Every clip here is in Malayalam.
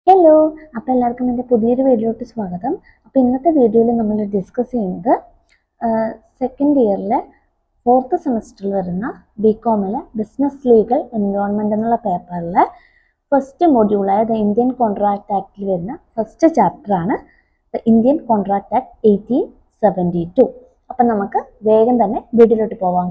ഹലോ, അപ്പോൾ എല്ലാവർക്കും എൻ്റെ പുതിയൊരു വീഡിയോയിലോട്ട് സ്വാഗതം. അപ്പോൾ ഇന്നത്തെ വീഡിയോയിൽ നമ്മൾ ഡിസ്കസ് ചെയ്യുന്നത് സെക്കൻഡ് ഇയറിലെ 4th സെമസ്റ്ററിൽ വരുന്ന ബികോമിലെ ബിസിനസ് ലീഗൽ എൻവയോൺമെൻറ്റ് എന്നുള്ള പേപ്പറിലെ ഫസ്റ്റ് മൊഡ്യൂളായ ദ ഇന്ത്യൻ കോൺട്രാക്ട് ആക്ടിൽ വരുന്ന ഫസ്റ്റ് ചാപ്റ്ററാണ് ദ ഇന്ത്യൻ കോൺട്രാക്ട് ആക്ട് 1872. അപ്പം നമുക്ക് വേഗം തന്നെ വീഡിയോയിലോട്ട് പോവാം.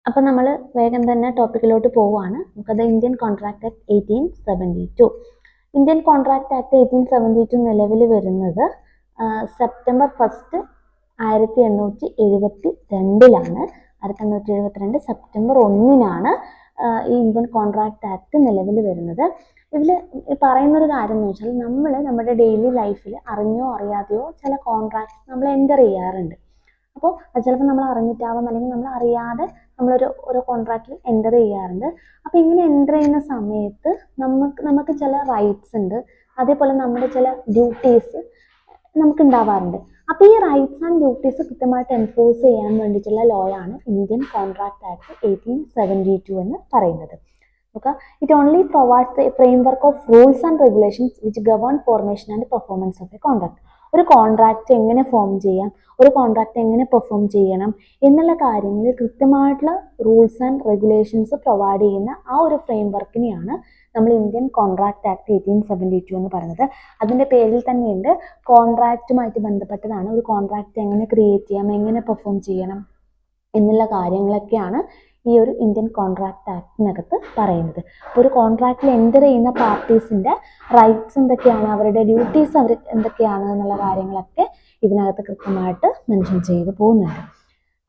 അപ്പം നമ്മൾ വേഗം തന്നെ ടോപ്പിക്കിലോട്ട് പോവുകയാണ്. നമുക്കത് Indian contract act 1872. Indian contract act 1872 നിലവിൽ വരുന്നത് സെപ്റ്റംബർ 1, 1872 1872 സെപ്റ്റംബർ 1 ഈ ഇന്ത്യൻ കോൺട്രാക്ട് ആക്ട് നിലവിൽ വരുന്നത്. ഇതിൽ പറയുന്നൊരു കാര്യം എന്ന് വെച്ചാൽ നമ്മൾ നമ്മുടെ ഡെയിലി ലൈഫിൽ അറിഞ്ഞോ അറിയാതെയോ ചില കോൺട്രാക്ട്സ് നമ്മൾ എൻ്റർ ചെയ്യാറുണ്ട്. അപ്പോൾ അത് ചിലപ്പോൾ നമ്മൾ അറിഞ്ഞിട്ടാവാം, അല്ലെങ്കിൽ നമ്മൾ അറിയാതെ നമ്മളൊരു കോൺട്രാക്റ്റിൽ എൻ്റർ ചെയ്യാറുണ്ട്. അപ്പോൾ ഇങ്ങനെ എൻ്റർ ചെയ്യുന്ന സമയത്ത് നമുക്ക് ചില റൈറ്റ്സ് ഉണ്ട്, അതേപോലെ നമ്മുടെ ചില ഡ്യൂട്ടീസ് നമുക്ക് ഉണ്ടാവാറുണ്ട്. അപ്പോൾ ഈ റൈറ്റ്സ് ആൻഡ് ഡ്യൂട്ടീസ് കൃത്യമായിട്ട് എൻഫോഴ്സ് ചെയ്യാൻ വേണ്ടിയിട്ടുള്ള ലോ ആണ് ഇന്ത്യൻ കോൺട്രാക്ട് ആക്ട് 1872 എന്ന് പറയുന്നത്. Okay, it only provides a framework of rules and regulations which govern formation and performance of a contract. ഒരു കോൺട്രാക്റ്റ് എങ്ങനെ ഫോം ചെയ്യാം, ഒരു കോൺട്രാക്റ്റ് എങ്ങനെ പെർഫോം ചെയ്യണം എന്നുള്ള കാര്യങ്ങളിൽ കൃത്യമായിട്ടുള്ള റൂൾസ് ആൻഡ് റെഗുലേഷൻസ് പ്രൊവൈഡ് ചെയ്യുന്ന ആ ഒരു ഫ്രെയിംവർക്കിനെയാണ് നമ്മൾ ഇന്ത്യൻ കോൺട്രാക്ട് ആക്ട് 1872 എന്ന് പറയുന്നത്. അതിൻ്റെ പേരിൽ തന്നെയുണ്ട്, കോൺട്രാക്റ്റുമായിട്ട് ബന്ധപ്പെട്ടതാണ്. ഒരു കോൺട്രാക്റ്റ് എങ്ങനെ ക്രിയേറ്റ് ചെയ്യാം, എങ്ങനെ പെർഫോം ചെയ്യണം എന്നുള്ള കാര്യങ്ങളൊക്കെയാണ് ഈ ഒരു ഇന്ത്യൻ കോൺട്രാക്ട് ആക്ടിനകത്ത് പറയുന്നത്. ഒരു കോൺട്രാക്റ്റിൽ എൻ്റർ ചെയ്യുന്ന പാർട്ടീസിൻ്റെ റൈറ്റ്സ് എന്തൊക്കെയാണ്, അവരുടെ ഡ്യൂട്ടീസ് എന്തൊക്കെയാണ് എന്നുള്ള കാര്യങ്ങളൊക്കെ ഇതിനകത്ത് കൃത്യമായിട്ട് മെൻഷൻ ചെയ്ത് പോകുന്നുണ്ട്.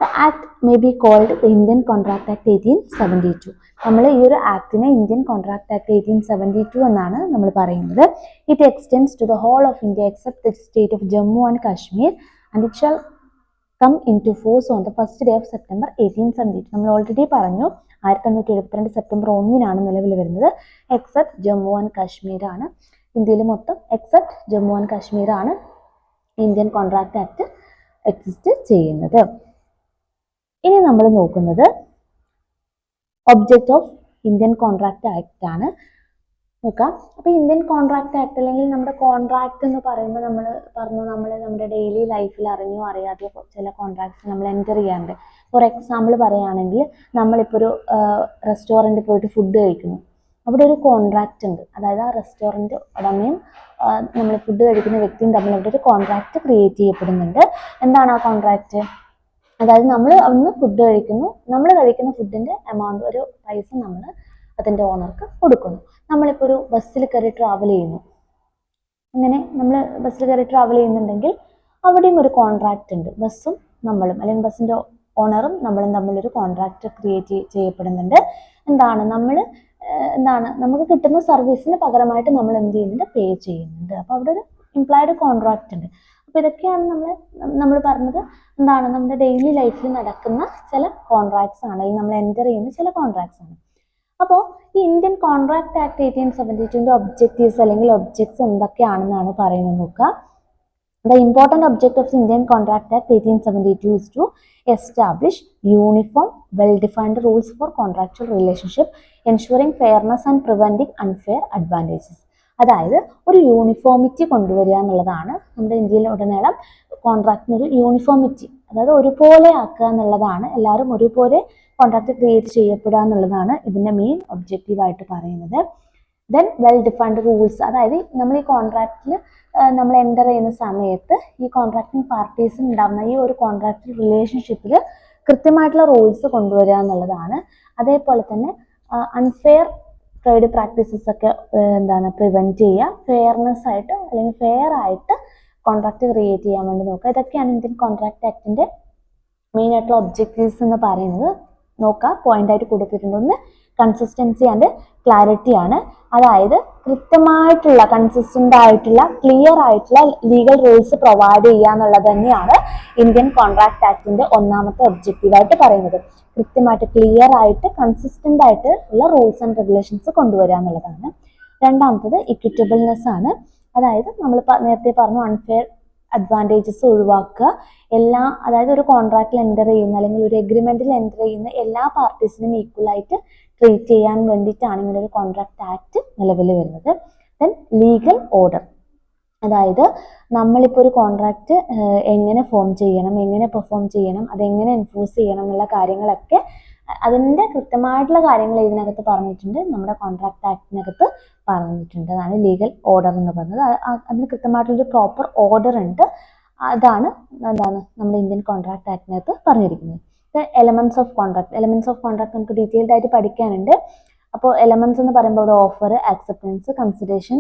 The act may be called Indian contract act 1872. നമ്മൾ ഈ ഒരു ആക്ടിനെ ഇന്ത്യൻ കോൺട്രാക്ട് ആക്ട് 1872 എന്നാണ് നമ്മൾ പറയുന്നത്. It extends to the whole of India except the state of Jammu and Kashmir and it shall come into force on the first day of September 1872. നമ്മൾ ഓൾറെഡി പറഞ്ഞു 1872 സെപ്റ്റംബർ 1 നിലവിൽ വരുന്നത്. എക്സെപ്റ്റ് ജമ്മു ആൻഡ് കാശ്മീർ ആണ് ഇന്ത്യയിൽ മൊത്തം, എക്സെപ്റ്റ് ജമ്മു ആൻഡ് കാശ്മീർ ആണ് ഇന്ത്യൻ കോൺട്രാക്ട് ആക്ട് എക്സിസ്റ്റ് ചെയ്യുന്നത്. ഇനി നമ്മൾ നോക്കുന്നത് object of Indian contract act ആണ്. നോക്കാം. അപ്പോൾ ഇന്ത്യൻ കോൺട്രാക്ട് ആക്ട് അല്ലെങ്കിൽ നമ്മുടെ കോൺട്രാക്ട് എന്ന് പറയുമ്പോൾ നമ്മൾ നമ്മുടെ ഡെയിലി ലൈഫിൽ അറിഞ്ഞോ അറിയാതെയോ ചില കോൺട്രാക്ട്സ് നമ്മൾ എൻ്റർ ചെയ്യാറുണ്ട്. ഫോർ എക്സാമ്പിൾ പറയുകയാണെങ്കിൽ നമ്മളിപ്പോൾ ഒരു റെസ്റ്റോറൻറ്റിൽ പോയിട്ട് ഫുഡ് കഴിക്കുന്നു. അവിടെ ഒരു കോൺട്രാക്റ്റ് ഉണ്ട്, അതായത് ആ റെസ്റ്റോറൻറ്റ് ഉടമയും നമ്മൾ ഫുഡ് കഴിക്കുന്ന വ്യക്തിയും തമ്മിൽ അവിടെ ഒരു കോൺട്രാക്റ്റ് ക്രിയേറ്റ് ചെയ്യപ്പെടുന്നുണ്ട്. എന്താണ് ആ കോൺട്രാക്റ്റ്? അതായത് നമ്മൾ അന്ന് ഫുഡ് കഴിക്കുന്നു, നമ്മൾ കഴിക്കുന്ന ഫുഡിൻ്റെ എമൗണ്ട്, ഒരു പൈസ നമ്മൾ അതിൻ്റെ ഓണർക്ക് കൊടുക്കുന്നു. നമ്മളിപ്പോൾ ഒരു ബസ്സിൽ കയറി ട്രാവൽ ചെയ്യുന്നു. അങ്ങനെ നമ്മൾ ബസ്സിൽ കയറി ട്രാവൽ ചെയ്യുന്നുണ്ടെങ്കിൽ അവിടെയും ഒരു കോൺട്രാക്റ്റ് ഉണ്ട്. ബസ്സും നമ്മളും, അല്ലെങ്കിൽ ബസ്സിൻ്റെ ഓണറും നമ്മളും തമ്മിലൊരു കോൺട്രാക്റ്റ് ക്രിയേറ്റ് ചെയ്യപ്പെടുന്നുണ്ട്. നമുക്ക് കിട്ടുന്ന സർവീസിന് പകരമായിട്ട് നമ്മൾ എന്ത് ചെയ്യുന്നുണ്ട്, പേ ചെയ്യുന്നുണ്ട്. അപ്പോൾ അവിടെ ഒരു ഇംപ്ലോയിഡ് കോൺട്രാക്റ്റ് ഉണ്ട്. അപ്പോൾ ഇതൊക്കെയാണ് നമ്മൾ പറഞ്ഞത് നമ്മുടെ ഡെയിലി ലൈഫിൽ നടക്കുന്ന ചില കോൺട്രാക്ട്സ് ആണ്, അല്ലെങ്കിൽ നമ്മൾ എൻ്റർ ചെയ്യുന്ന ചില കോൺട്രാക്ട്സ് ആണ്. അപ്പോൾ ഈ ഇന്ത്യൻ കോൺട്രാക്ട് ആക്ട് 1872 ഒബ്ജക്റ്റീവ്സ് അല്ലെങ്കിൽ ഒബ്ജക്ട്സ് എന്തൊക്കെയാണെന്നാണ് പറയുന്നത്. നോക്കുക. The important object of the Indian Contract Act 1872 is to establish uniform, well-defined rules for contractual relationship, ensuring fairness and preventing unfair advantages. അതായത് ഒരു യൂണിഫോമിറ്റി കൊണ്ടുവരിക എന്നുള്ളതാണ് നമ്മുടെ ഇന്ത്യയിലുടനീളം കോൺട്രാക്റ്റിനൊരു യൂണിഫോമിറ്റി, അതായത് ഒരുപോലെ ആക്കുക എന്നുള്ളതാണ്. എല്ലാവരും ഒരുപോലെ കോൺട്രാക്ട് ക്രിയേറ്റ് ചെയ്യപ്പെടുക എന്നുള്ളതാണ് ഇതിൻ്റെ മെയിൻ ഒബ്ജക്റ്റീവായിട്ട് പറയുന്നത്. ദെൻ വെൽ ഡിഫൈൻഡ് റൂൾസ്, അതായത് നമ്മൾ ഈ കോൺട്രാക്റ്റിൽ നമ്മൾ എൻ്റർ ചെയ്യുന്ന സമയത്ത് ഈ കോൺട്രാക്റ്റിംഗ് പാർട്ടീസിന് ഉണ്ടാകുന്ന ഈ ഒരു കോൺട്രാക്ട് റിലേഷൻഷിപ്പിൽ കൃത്യമായിട്ടുള്ള റൂൾസ് കൊണ്ടുവരിക എന്നുള്ളതാണ്. അതേപോലെ തന്നെ അൺഫെയർ ട്രേഡ് പ്രാക്ടീസസ് ഒക്കെ പ്രിവെൻറ്റ് ചെയ്യുക, ഫെയർനെസ് ആയിട്ട് അല്ലെങ്കിൽ ഫെയർ ആയിട്ട് കോൺട്രാക്ട് ക്രിയേറ്റ് ചെയ്യാൻ വേണ്ടി നോക്കുക. ഇതൊക്കെയാണ് ഇന്ത്യൻ കോൺട്രാക്ട് ആക്ടിൻ്റെ മെയിൻ ആയിട്ടുള്ള ഒബ്ജക്റ്റീവ്സ് എന്ന് പറയുന്നത്. നോക്കുക, പോയിന്റ് ആയിട്ട് കൊടുത്തിട്ടുണ്ട്. ഒന്ന് കൺസിസ്റ്റൻസി ആൻഡ് ക്ലാരിറ്റി ആണ്, അതായത് കൃത്യമായിട്ടുള്ള കൺസിസ്റ്റന്റ് ആയിട്ടുള്ള ക്ലിയർ ആയിട്ടുള്ള ലീഗൽ റൂൾസ് പ്രൊവൈഡ് ചെയ്യുക എന്നുള്ളത് തന്നെയാണ് ഇന്ത്യൻ കോൺട്രാക്ട് ആക്ടിന്റെ ഒന്നാമത്തെ ഒബ്ജക്റ്റീവായിട്ട് പറയുന്നത്. കൃത്യമായിട്ട് ക്ലിയർ ആയിട്ട് കൺസിസ്റ്റന്റ് ആയിട്ട് ഉള്ള റൂൾസ് ആൻഡ് റെഗുലേഷൻസ് കൊണ്ടുവരിക എന്നുള്ളതാണ്. രണ്ടാമത്തത് ഇക്വിറ്റബിൾനെസ് ആണ്, അതായത് നമ്മൾ നേരത്തെ പറഞ്ഞു അൺഫെയർ അഡ്വാൻറ്റേജസ് ഒഴിവാക്കുക. അതായത് ഒരു കോൺട്രാക്റ്റിൽ എൻ്റർ ചെയ്യുന്ന അല്ലെങ്കിൽ ഒരു എഗ്രിമെന്റിൽ എൻ്റർ ചെയ്യുന്ന എല്ലാ പാർട്ടീസിനും ഈക്വലായിട്ട് ട്രീറ്റ് ചെയ്യാൻ വേണ്ടിയിട്ടാണ് ഇങ്ങനെ ഒരു കോൺട്രാക്ട് ആക്ട് നിലവിൽ വരുന്നത്. ദെൻ ലീഗൽ ഓർഡർ, അതായത് നമ്മളിപ്പോൾ ഒരു കോൺട്രാക്റ്റ് എങ്ങനെ ഫോം ചെയ്യണം, എങ്ങനെ പെർഫോം ചെയ്യണം, അതെങ്ങനെ എൻഫോഴ്സ് ചെയ്യണം എന്നുള്ള കാര്യങ്ങളൊക്കെ അതിൻ്റെ കൃത്യമായിട്ടുള്ള കാര്യങ്ങൾ ഇതിനകത്ത് പറഞ്ഞിട്ടുണ്ട്, നമ്മുടെ കോൺട്രാക്ട് ആക്ടിനകത്ത് പറഞ്ഞിട്ടുണ്ട്. അതാണ് ലീഗൽ ഓർഡർ എന്ന് പറയുന്നത്. അതിന് കൃത്യമായിട്ടുള്ളൊരു പ്രോപ്പർ ഓർഡർ ഉണ്ട്. എന്താണ് നമ്മുടെ ഇന്ത്യൻ കോൺട്രാക്ട് ആക്ടിനകത്ത് പറഞ്ഞിരിക്കുന്നത്. എലമെന്റ്സ് ഓഫ് കോൺട്രാക്ട് നമുക്ക് ഡീറ്റെയിൽഡ് ആയിട്ട് പഠിക്കാനുണ്ട്. അപ്പോൾ എലമെന്റ്സ് എന്ന് പറയുമ്പോൾ ഒരു offer, acceptance, consideration,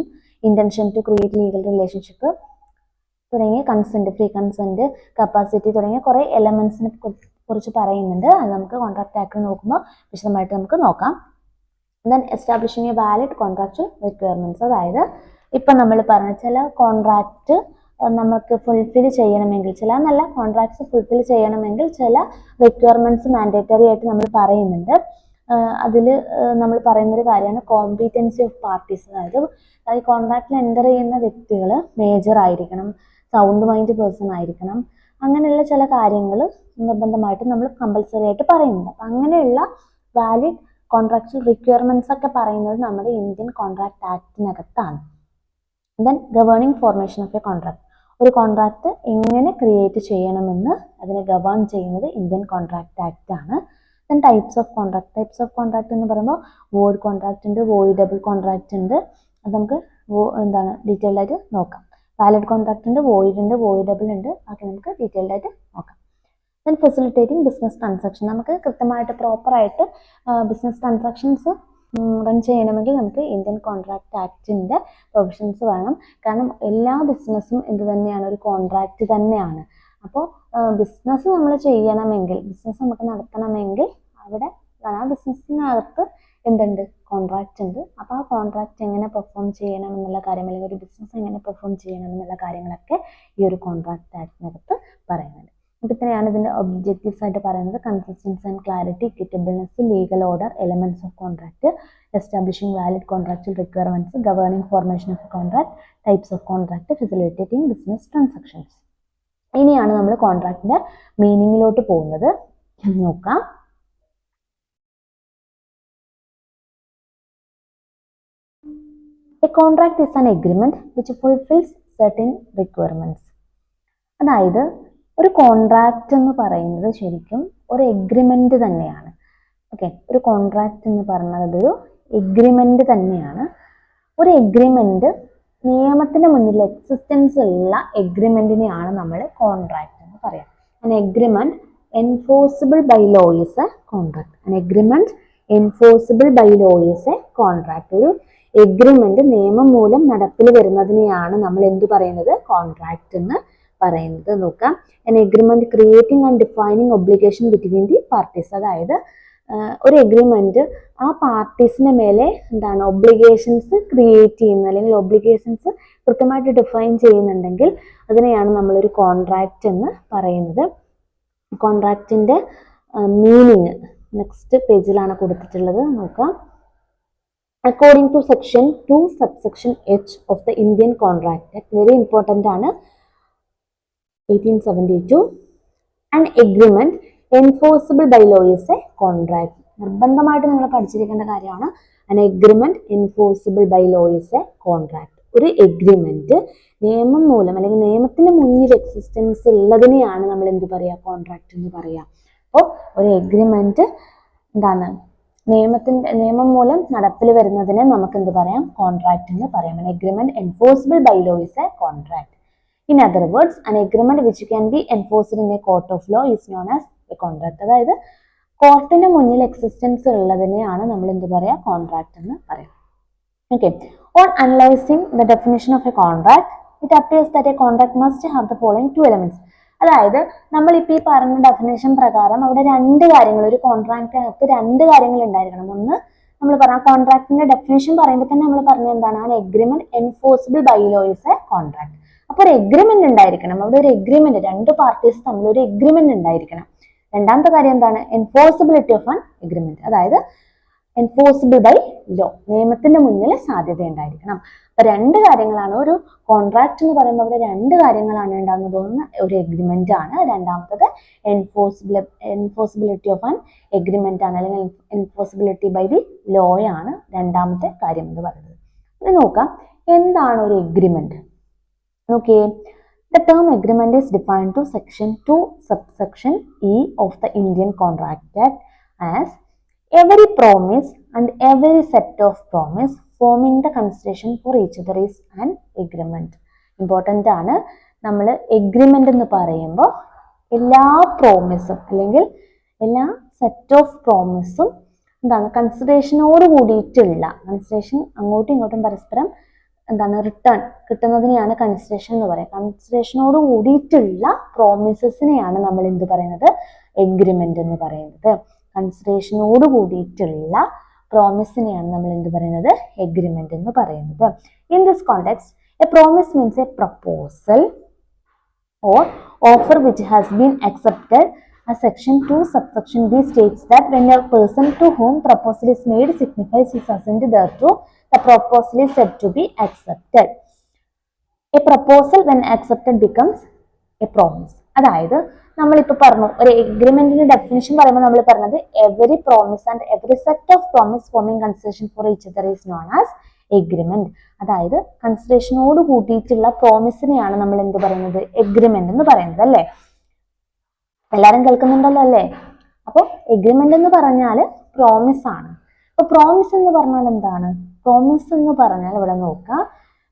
intention to create legal relationship തുടങ്ങിയ കൺസെന്റ്, ഫ്രീ കൺസെന്റ്, കപ്പാസിറ്റി തുടങ്ങിയ കുറേ എലമെന്റ്സിനെ കുറിച്ച് പറയുന്നുണ്ട്. അത് നമുക്ക് കോൺട്രാക്ട് ആക്ട് നോക്കുമ്പോൾ വിശദമായിട്ട് നമുക്ക് നോക്കാം. Then establishing A valid contractual requirements, അതായത് ഇപ്പം നമ്മൾ പറഞ്ഞ ചില കോൺട്രാക്റ്റ് നമുക്ക് ഫുൾഫിൽ ചെയ്യണമെങ്കിൽ, കോൺട്രാക്ട്സ് ഫുൾഫിൽ ചെയ്യണമെങ്കിൽ ചില റിക്വയർമെന്റ്സ് മാൻഡേറ്ററി ആയിട്ട് നമ്മൾ പറയുന്നുണ്ട്. അതിൽ നമ്മൾ പറയുന്നൊരു കാര്യമാണ് കോമ്പീറ്റൻസി ഓഫ് പാർട്ടീസ്. അതായത് ഈ കോൺട്രാക്റ്റിൽ എൻ്റർ ചെയ്യുന്ന വ്യക്തികൾ മേജർ ആയിരിക്കണം, സൗണ്ട് മൈൻഡ് പേഴ്സൺ ആയിരിക്കണം, അങ്ങനെയുള്ള ചില കാര്യങ്ങൾ നിർബന്ധമായിട്ട് നമ്മൾ കമ്പൽസറി ആയിട്ട് പറയുന്നുണ്ട്. അപ്പം അങ്ങനെയുള്ള വാലിഡ് കോൺട്രാക്ച്വൽ റിക്വയർമെന്റ്സ് ഒക്കെ പറയുന്നത് നമ്മുടെ ഇന്ത്യൻ കോൺട്രാക്ട് ആക്ടിനകത്താണ്. Then governing formation of a contract, ഒരു കോൺട്രാക്ട് എങ്ങനെ ക്രിയേറ്റ് ചെയ്യണമെന്ന് അതിനെ ഗവേൺ ചെയ്യുന്നത് ഇന്ത്യൻ കോൺട്രാക്ട് ആക്ട് ആണ്. ദെൻ ടൈപ്സ് ഓഫ് കോൺട്രാക്ട് എന്ന് പറയുമ്പോൾ വോയിഡ് കോൺട്രാക്ട് ഉണ്ട്, വോയിഡബിൾ കോൺട്രാക്ട് ഉണ്ട്. അത് നമുക്ക് ഡീറ്റെയിൽഡ് ആയിട്ട് നോക്കാം. വാലിഡ് കോൺട്രാക്ട് ഉണ്ട്, വോയിഡ് ഉണ്ട്, വോയിഡബിൾ ഉണ്ട്, അതൊക്കെ നമുക്ക് ഡീറ്റെയിൽഡ് ആയിട്ട് നോക്കാം. ദെൻ ഫെസിലിറ്റേറ്റിംഗ് ബിസിനസ് ട്രാൻസാക്ഷൻ, നമുക്ക് കൃത്യമായിട്ട് പ്രോപ്പറായിട്ട് ബിസിനസ് ട്രാൻസാക്ഷൻസ് റൺ ചെയ്യണമെങ്കിൽ നമുക്ക് ഇന്ത്യൻ കോൺട്രാക്ട് ആക്ടിൻ്റെ പ്രൊവിഷൻസ് വേണം. കാരണം എല്ലാ ബിസിനസ്സും എന്ത് തന്നെയാണ്, ഒരു കോൺട്രാക്റ്റ് തന്നെയാണ്. അപ്പോൾ ബിസിനസ് നമ്മൾ ചെയ്യണമെങ്കിൽ, ബിസിനസ് നമുക്ക് നടത്തണമെങ്കിൽ അവിടെ ആ ബിസിനസ്സിനകത്ത് എന്തുണ്ട്, കോൺട്രാക്റ്റ് ഉണ്ട്. അപ്പോൾ ആ കോൺട്രാക്റ്റ് എങ്ങനെ പെർഫോം ചെയ്യണം എന്നുള്ള കാര്യം, അല്ലെങ്കിൽ ഒരു ബിസിനസ് എങ്ങനെ പെർഫോം ചെയ്യണം എന്നുള്ള കാര്യങ്ങളൊക്കെ ഈ ഒരു കോൺട്രാക്ട് ആക്ടിനകത്ത് പറയുന്നുണ്ട്. അപ്പോൾ ഇത്രയാണ് ഇതിൻ്റെ ഒബ്ജക്റ്റീവ്സ് ആയിട്ട് പറയുന്നത്. Consistency and clarity, equitableness, legal order, elements of contract, establishing valid contractual requirements, governing formation of contract, types of contract, facilitating business transactions. ഇനിയാണ് നമ്മൾ കോൺട്രാക്ടിന്റെ മീനിങ്ങിലോട്ട് പോകുന്നത്. നോക്കാം. A contract is an agreement which fulfills certain requirements. അതായത് ഒരു കോൺട്രാക്റ്റ് എന്ന് പറയുന്നത് ശരിക്കും ഒരു എഗ്രിമെന്റ് തന്നെയാണ്. ഓക്കെ, ഒരു കോൺട്രാക്റ്റ് എന്ന് പറഞ്ഞാൽ അതൊരു എഗ്രിമെന്റ് തന്നെയാണ്. ഒരു എഗ്രിമെന്റ് നിയമത്തിന് മുന്നിൽ എക്സിസ്റ്റൻസ് ഉള്ള എഗ്രിമെന്റിനെയാണ് നമ്മൾ കോൺട്രാക്റ്റ് എന്ന് പറയാം. An agreement enforceable by law is a contract. An agreement enforceable by law is a contract. ഒരു എഗ്രിമെന്റ് നിയമം മൂലം നടപ്പിൽ വരുന്നതിനെയാണ് നമ്മൾ എന്ത് പറയുന്നത്, കോൺട്രാക്റ്റ് എന്ന് പറയുന്നത്. നോക്കാം. An agreement creating and defining obligation between the parties. അതായത് ഒരു എഗ്രിമെന്റ് ആ പാർട്ടീസിന് മേലെ ഒബ്ലിഗേഷൻസ് ക്രിയേറ്റ് ചെയ്യുന്ന, അല്ലെങ്കിൽ ഒബ്ലിഗേഷൻസ് കൃത്യമായിട്ട് ഡിഫൈൻ ചെയ്യുന്നുണ്ടെങ്കിൽ അതിനെയാണ് നമ്മളൊരു കോൺട്രാക്റ്റ് എന്ന് പറയുന്നത്. കോൺട്രാക്റ്റിന്റെ മീനിങ് നെക്സ്റ്റ് പേജിലാണ് കൊടുത്തിട്ടുള്ളത്. നോക്കാം. According to section 2 subsection H of the Indian Contract Act, very important ആണ്, 1872, an agreement enforceable by law is a contract. നിർബന്ധമായിട്ട് നിങ്ങൾ പഠിച്ചിരിക്കേണ്ട കാര്യമാണ്. an agreement enforceable by law is a contract. ഒരു എഗ്രിമെന്റ് നിയമം മൂലം അല്ലെങ്കിൽ നിയമത്തിന് മുന്നിൽ എക്സിസ്റ്റൻസ് ഉള്ളതിനെയാണ് നമ്മൾ എന്ത് പറയുക, കോൺട്രാക്ട് എന്ന് പറയുക. അപ്പോൾ ഒരു എഗ്രിമെന്റ് നിയമം മൂലം നടപ്പിൽ വരുന്നതിനെ നമുക്ക് എന്ത് പറയാം, കോൺട്രാക്ട് എന്ന് പറയാം. an agreement enforceable by law is a contract. In other words, an agreement which can be enforced in a court of law is known as a contract. അതായത് കോർട്ടിന് മുന്നിൽ എക്സിസ്റ്റൻസ് ഉള്ളതിനെയാണ് നമ്മൾ എന്ത് പറയാ, കോൺട്രാക്ട് എന്ന് പറയാം. Okay. On analyzing the definition of a contract, it appears that a contract must have the following two elements. അതായത് നമ്മളിപ്പോൾ ഈ പറഞ്ഞ ഡെഫിനേഷൻ പ്രകാരം അവിടെ രണ്ട് കാര്യങ്ങൾ, ഒരു കോൺട്രാക്റ്റിനകത്ത് രണ്ട് കാര്യങ്ങൾ ഉണ്ടായിരിക്കണം. ഒന്ന് നമ്മൾ പറഞ്ഞ കോൺട്രാക്ടിന്റെ ഡെഫിനേഷൻ പറയുമ്പോൾ തന്നെ നമ്മൾ പറഞ്ഞ എന്താണ്, ആ agreement enforceable by law is a contract. അപ്പോൾ ഒരു എഗ്രിമെന്റ് ഉണ്ടായിരിക്കണം. അവിടെ ഒരു എഗ്രിമെന്റ്, രണ്ട് പാർട്ടീസ് തമ്മിൽ ഒരു എഗ്രിമെന്റ് ഉണ്ടായിരിക്കണം. രണ്ടാമത്തെ കാര്യം എന്താണ്, എൻഫോഴ്സിബിലിറ്റി ഓഫ് ആൻ എഗ്രിമെന്റ്. അതായത് എൻഫോഴ്സിബിൾ ബൈ ലോ, നിയമത്തിന്റെ മുന്നിൽ സാധ്യത ഉണ്ടായിരിക്കണം. അപ്പൊ രണ്ട് കാര്യങ്ങളാണ്. ഒരു കോൺട്രാക്ട് എന്ന് പറയുമ്പോൾ അവിടെ രണ്ട് കാര്യങ്ങളാണ് ഉണ്ടാകുന്നത്. ഒന്ന് ഒരു എഗ്രിമെന്റ് ആണ്, രണ്ടാമത്തത് എൻഫോഴ്സിബിലിറ്റി ഓഫ് ആൻ എഗ്രിമെന്റ് ആണ്, അല്ലെങ്കിൽ എൻഫോഴ്സിബിലിറ്റി ബൈ ദി ലോ ആണ് രണ്ടാമത്തെ കാര്യം എന്ന് പറയുന്നത്. ഇത് നോക്കാം, എന്താണ് ഒരു എഗ്രിമെന്റ്. നോക്കിയേ, the term agreement is defined to section 2 subsection E of the Indian Contract Act as every promise and every set of promise forming the consideration for each other is an agreement. Important ആണ്. നമ്മൾ എഗ്രിമെന്റ് എന്ന് പറയുമ്പോൾ എല്ലാ പ്രോമിസും അല്ലെങ്കിൽ എല്ലാ സെറ്റ് ഓഫ് പ്രോമിസും എന്താണ് കൺസിഡറേഷനോട് കൂടിയിട്ടുള്ള, കൺസിഡറേഷൻ അങ്ങോട്ടും ഇങ്ങോട്ടും പരസ്പരം എന്താണ് റിട്ടേൺ കിട്ടുന്നതിനെയാണ് കൺസിഡറേഷൻ എന്ന് പറയുന്നത്. കൺസിഡറേഷനോട് കൂടിയിട്ടുള്ള പ്രോമിസസിനെയാണ് നമ്മൾ എന്ത് പറയുന്നത്, എഗ്രിമെന്റ് എന്ന് പറയുന്നത്. കൺസിഡറേഷനോട് കൂടിയിട്ടുള്ള പ്രോമിസിനെയാണ് നമ്മൾ എന്ത് പറയുന്നത്, എഗ്രിമെന്റ് എന്ന് പറയുന്നത്. In this context A promise means A proposal or offer which has been accepted. As section 2 subsection B states that when a person to whom proposal is made signifies his assent thereto, the proposal is said to be accepted. A proposal when accepted becomes a promise. അതായത് നമ്മളിപ്പോൾ പറഞ്ഞു ഒരു എഗ്രിമെന്റിന്റെ ഡെഫിനിഷൻ പറയുമ്പോൾ നമ്മൾ പറഞ്ഞത് every promise and every set of promise forming consideration for each other is known as agreement. അതായത് കൺസിഡറേഷനോട് കൂട്ടിയിട്ടുള്ള പ്രോമിസിനെയാണ് നമ്മൾ എന്ത് പറയുന്നത്, എഗ്രിമെന്റ് എന്ന് പറയുന്നത് അല്ലേ. എല്ലാരും കേൾക്കുന്നുണ്ടല്ലോ അല്ലേ. അപ്പോൾ എഗ്രിമെന്റ് എന്ന് പറഞ്ഞാൽ പ്രോമിസ് ആണ്. അപ്പൊ പ്രോമിസ് എന്ന് പറഞ്ഞാൽ എന്താണ്, പ്രോമിസ് എന്ന് പറഞ്ഞാൽ ഇവിടെ നോക്കാം,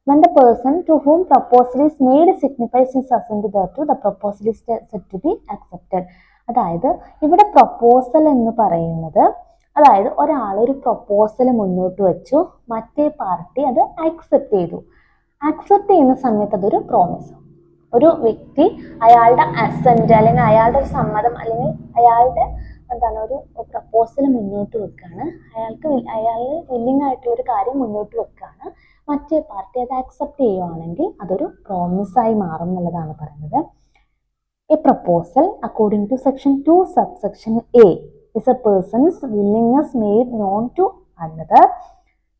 when the person to whom proposal is made signifies his assent thereto, the proposal is said to be accepted. അതായത് ഇവിടെ പ്രപ്പോസൽ എന്ന് പറയുന്നത്, അതായത് ഒരാൾ ഒരു പ്രപ്പോസൽ മുന്നോട്ട് വെച്ചു, മറ്റേ പാർട്ടി അത് ആക്സെപ്റ്റ് ചെയ്തു. ആക്സെപ്റ്റ് ചെയ്യുന്ന സമയത്ത് അതൊരു പ്രോമിസ്. ഒരു വ്യക്തി അയാളുടെ അസെന്റ് അല്ലെങ്കിൽ അയാളുടെ ഒരു സമ്മതം അല്ലെങ്കിൽ അയാളുടെ എന്താണ് ഒരു പ്രപ്പോസൽ മുന്നോട്ട് വെക്കുകയാണ്, അയാൾ വില്ലിംഗ് ആയിട്ടുള്ള ഒരു കാര്യം മുന്നോട്ട് വെക്കുകയാണ്, മറ്റേ പാർട്ടി അത് ആക്സെപ്റ്റ് ചെയ്യുവാണെങ്കിൽ അതൊരു പ്രോമിസായി മാറും എന്നുള്ളതാണ് പറയുന്നത്. A proposal according to section 2 subsection A is a person's willingness made known to another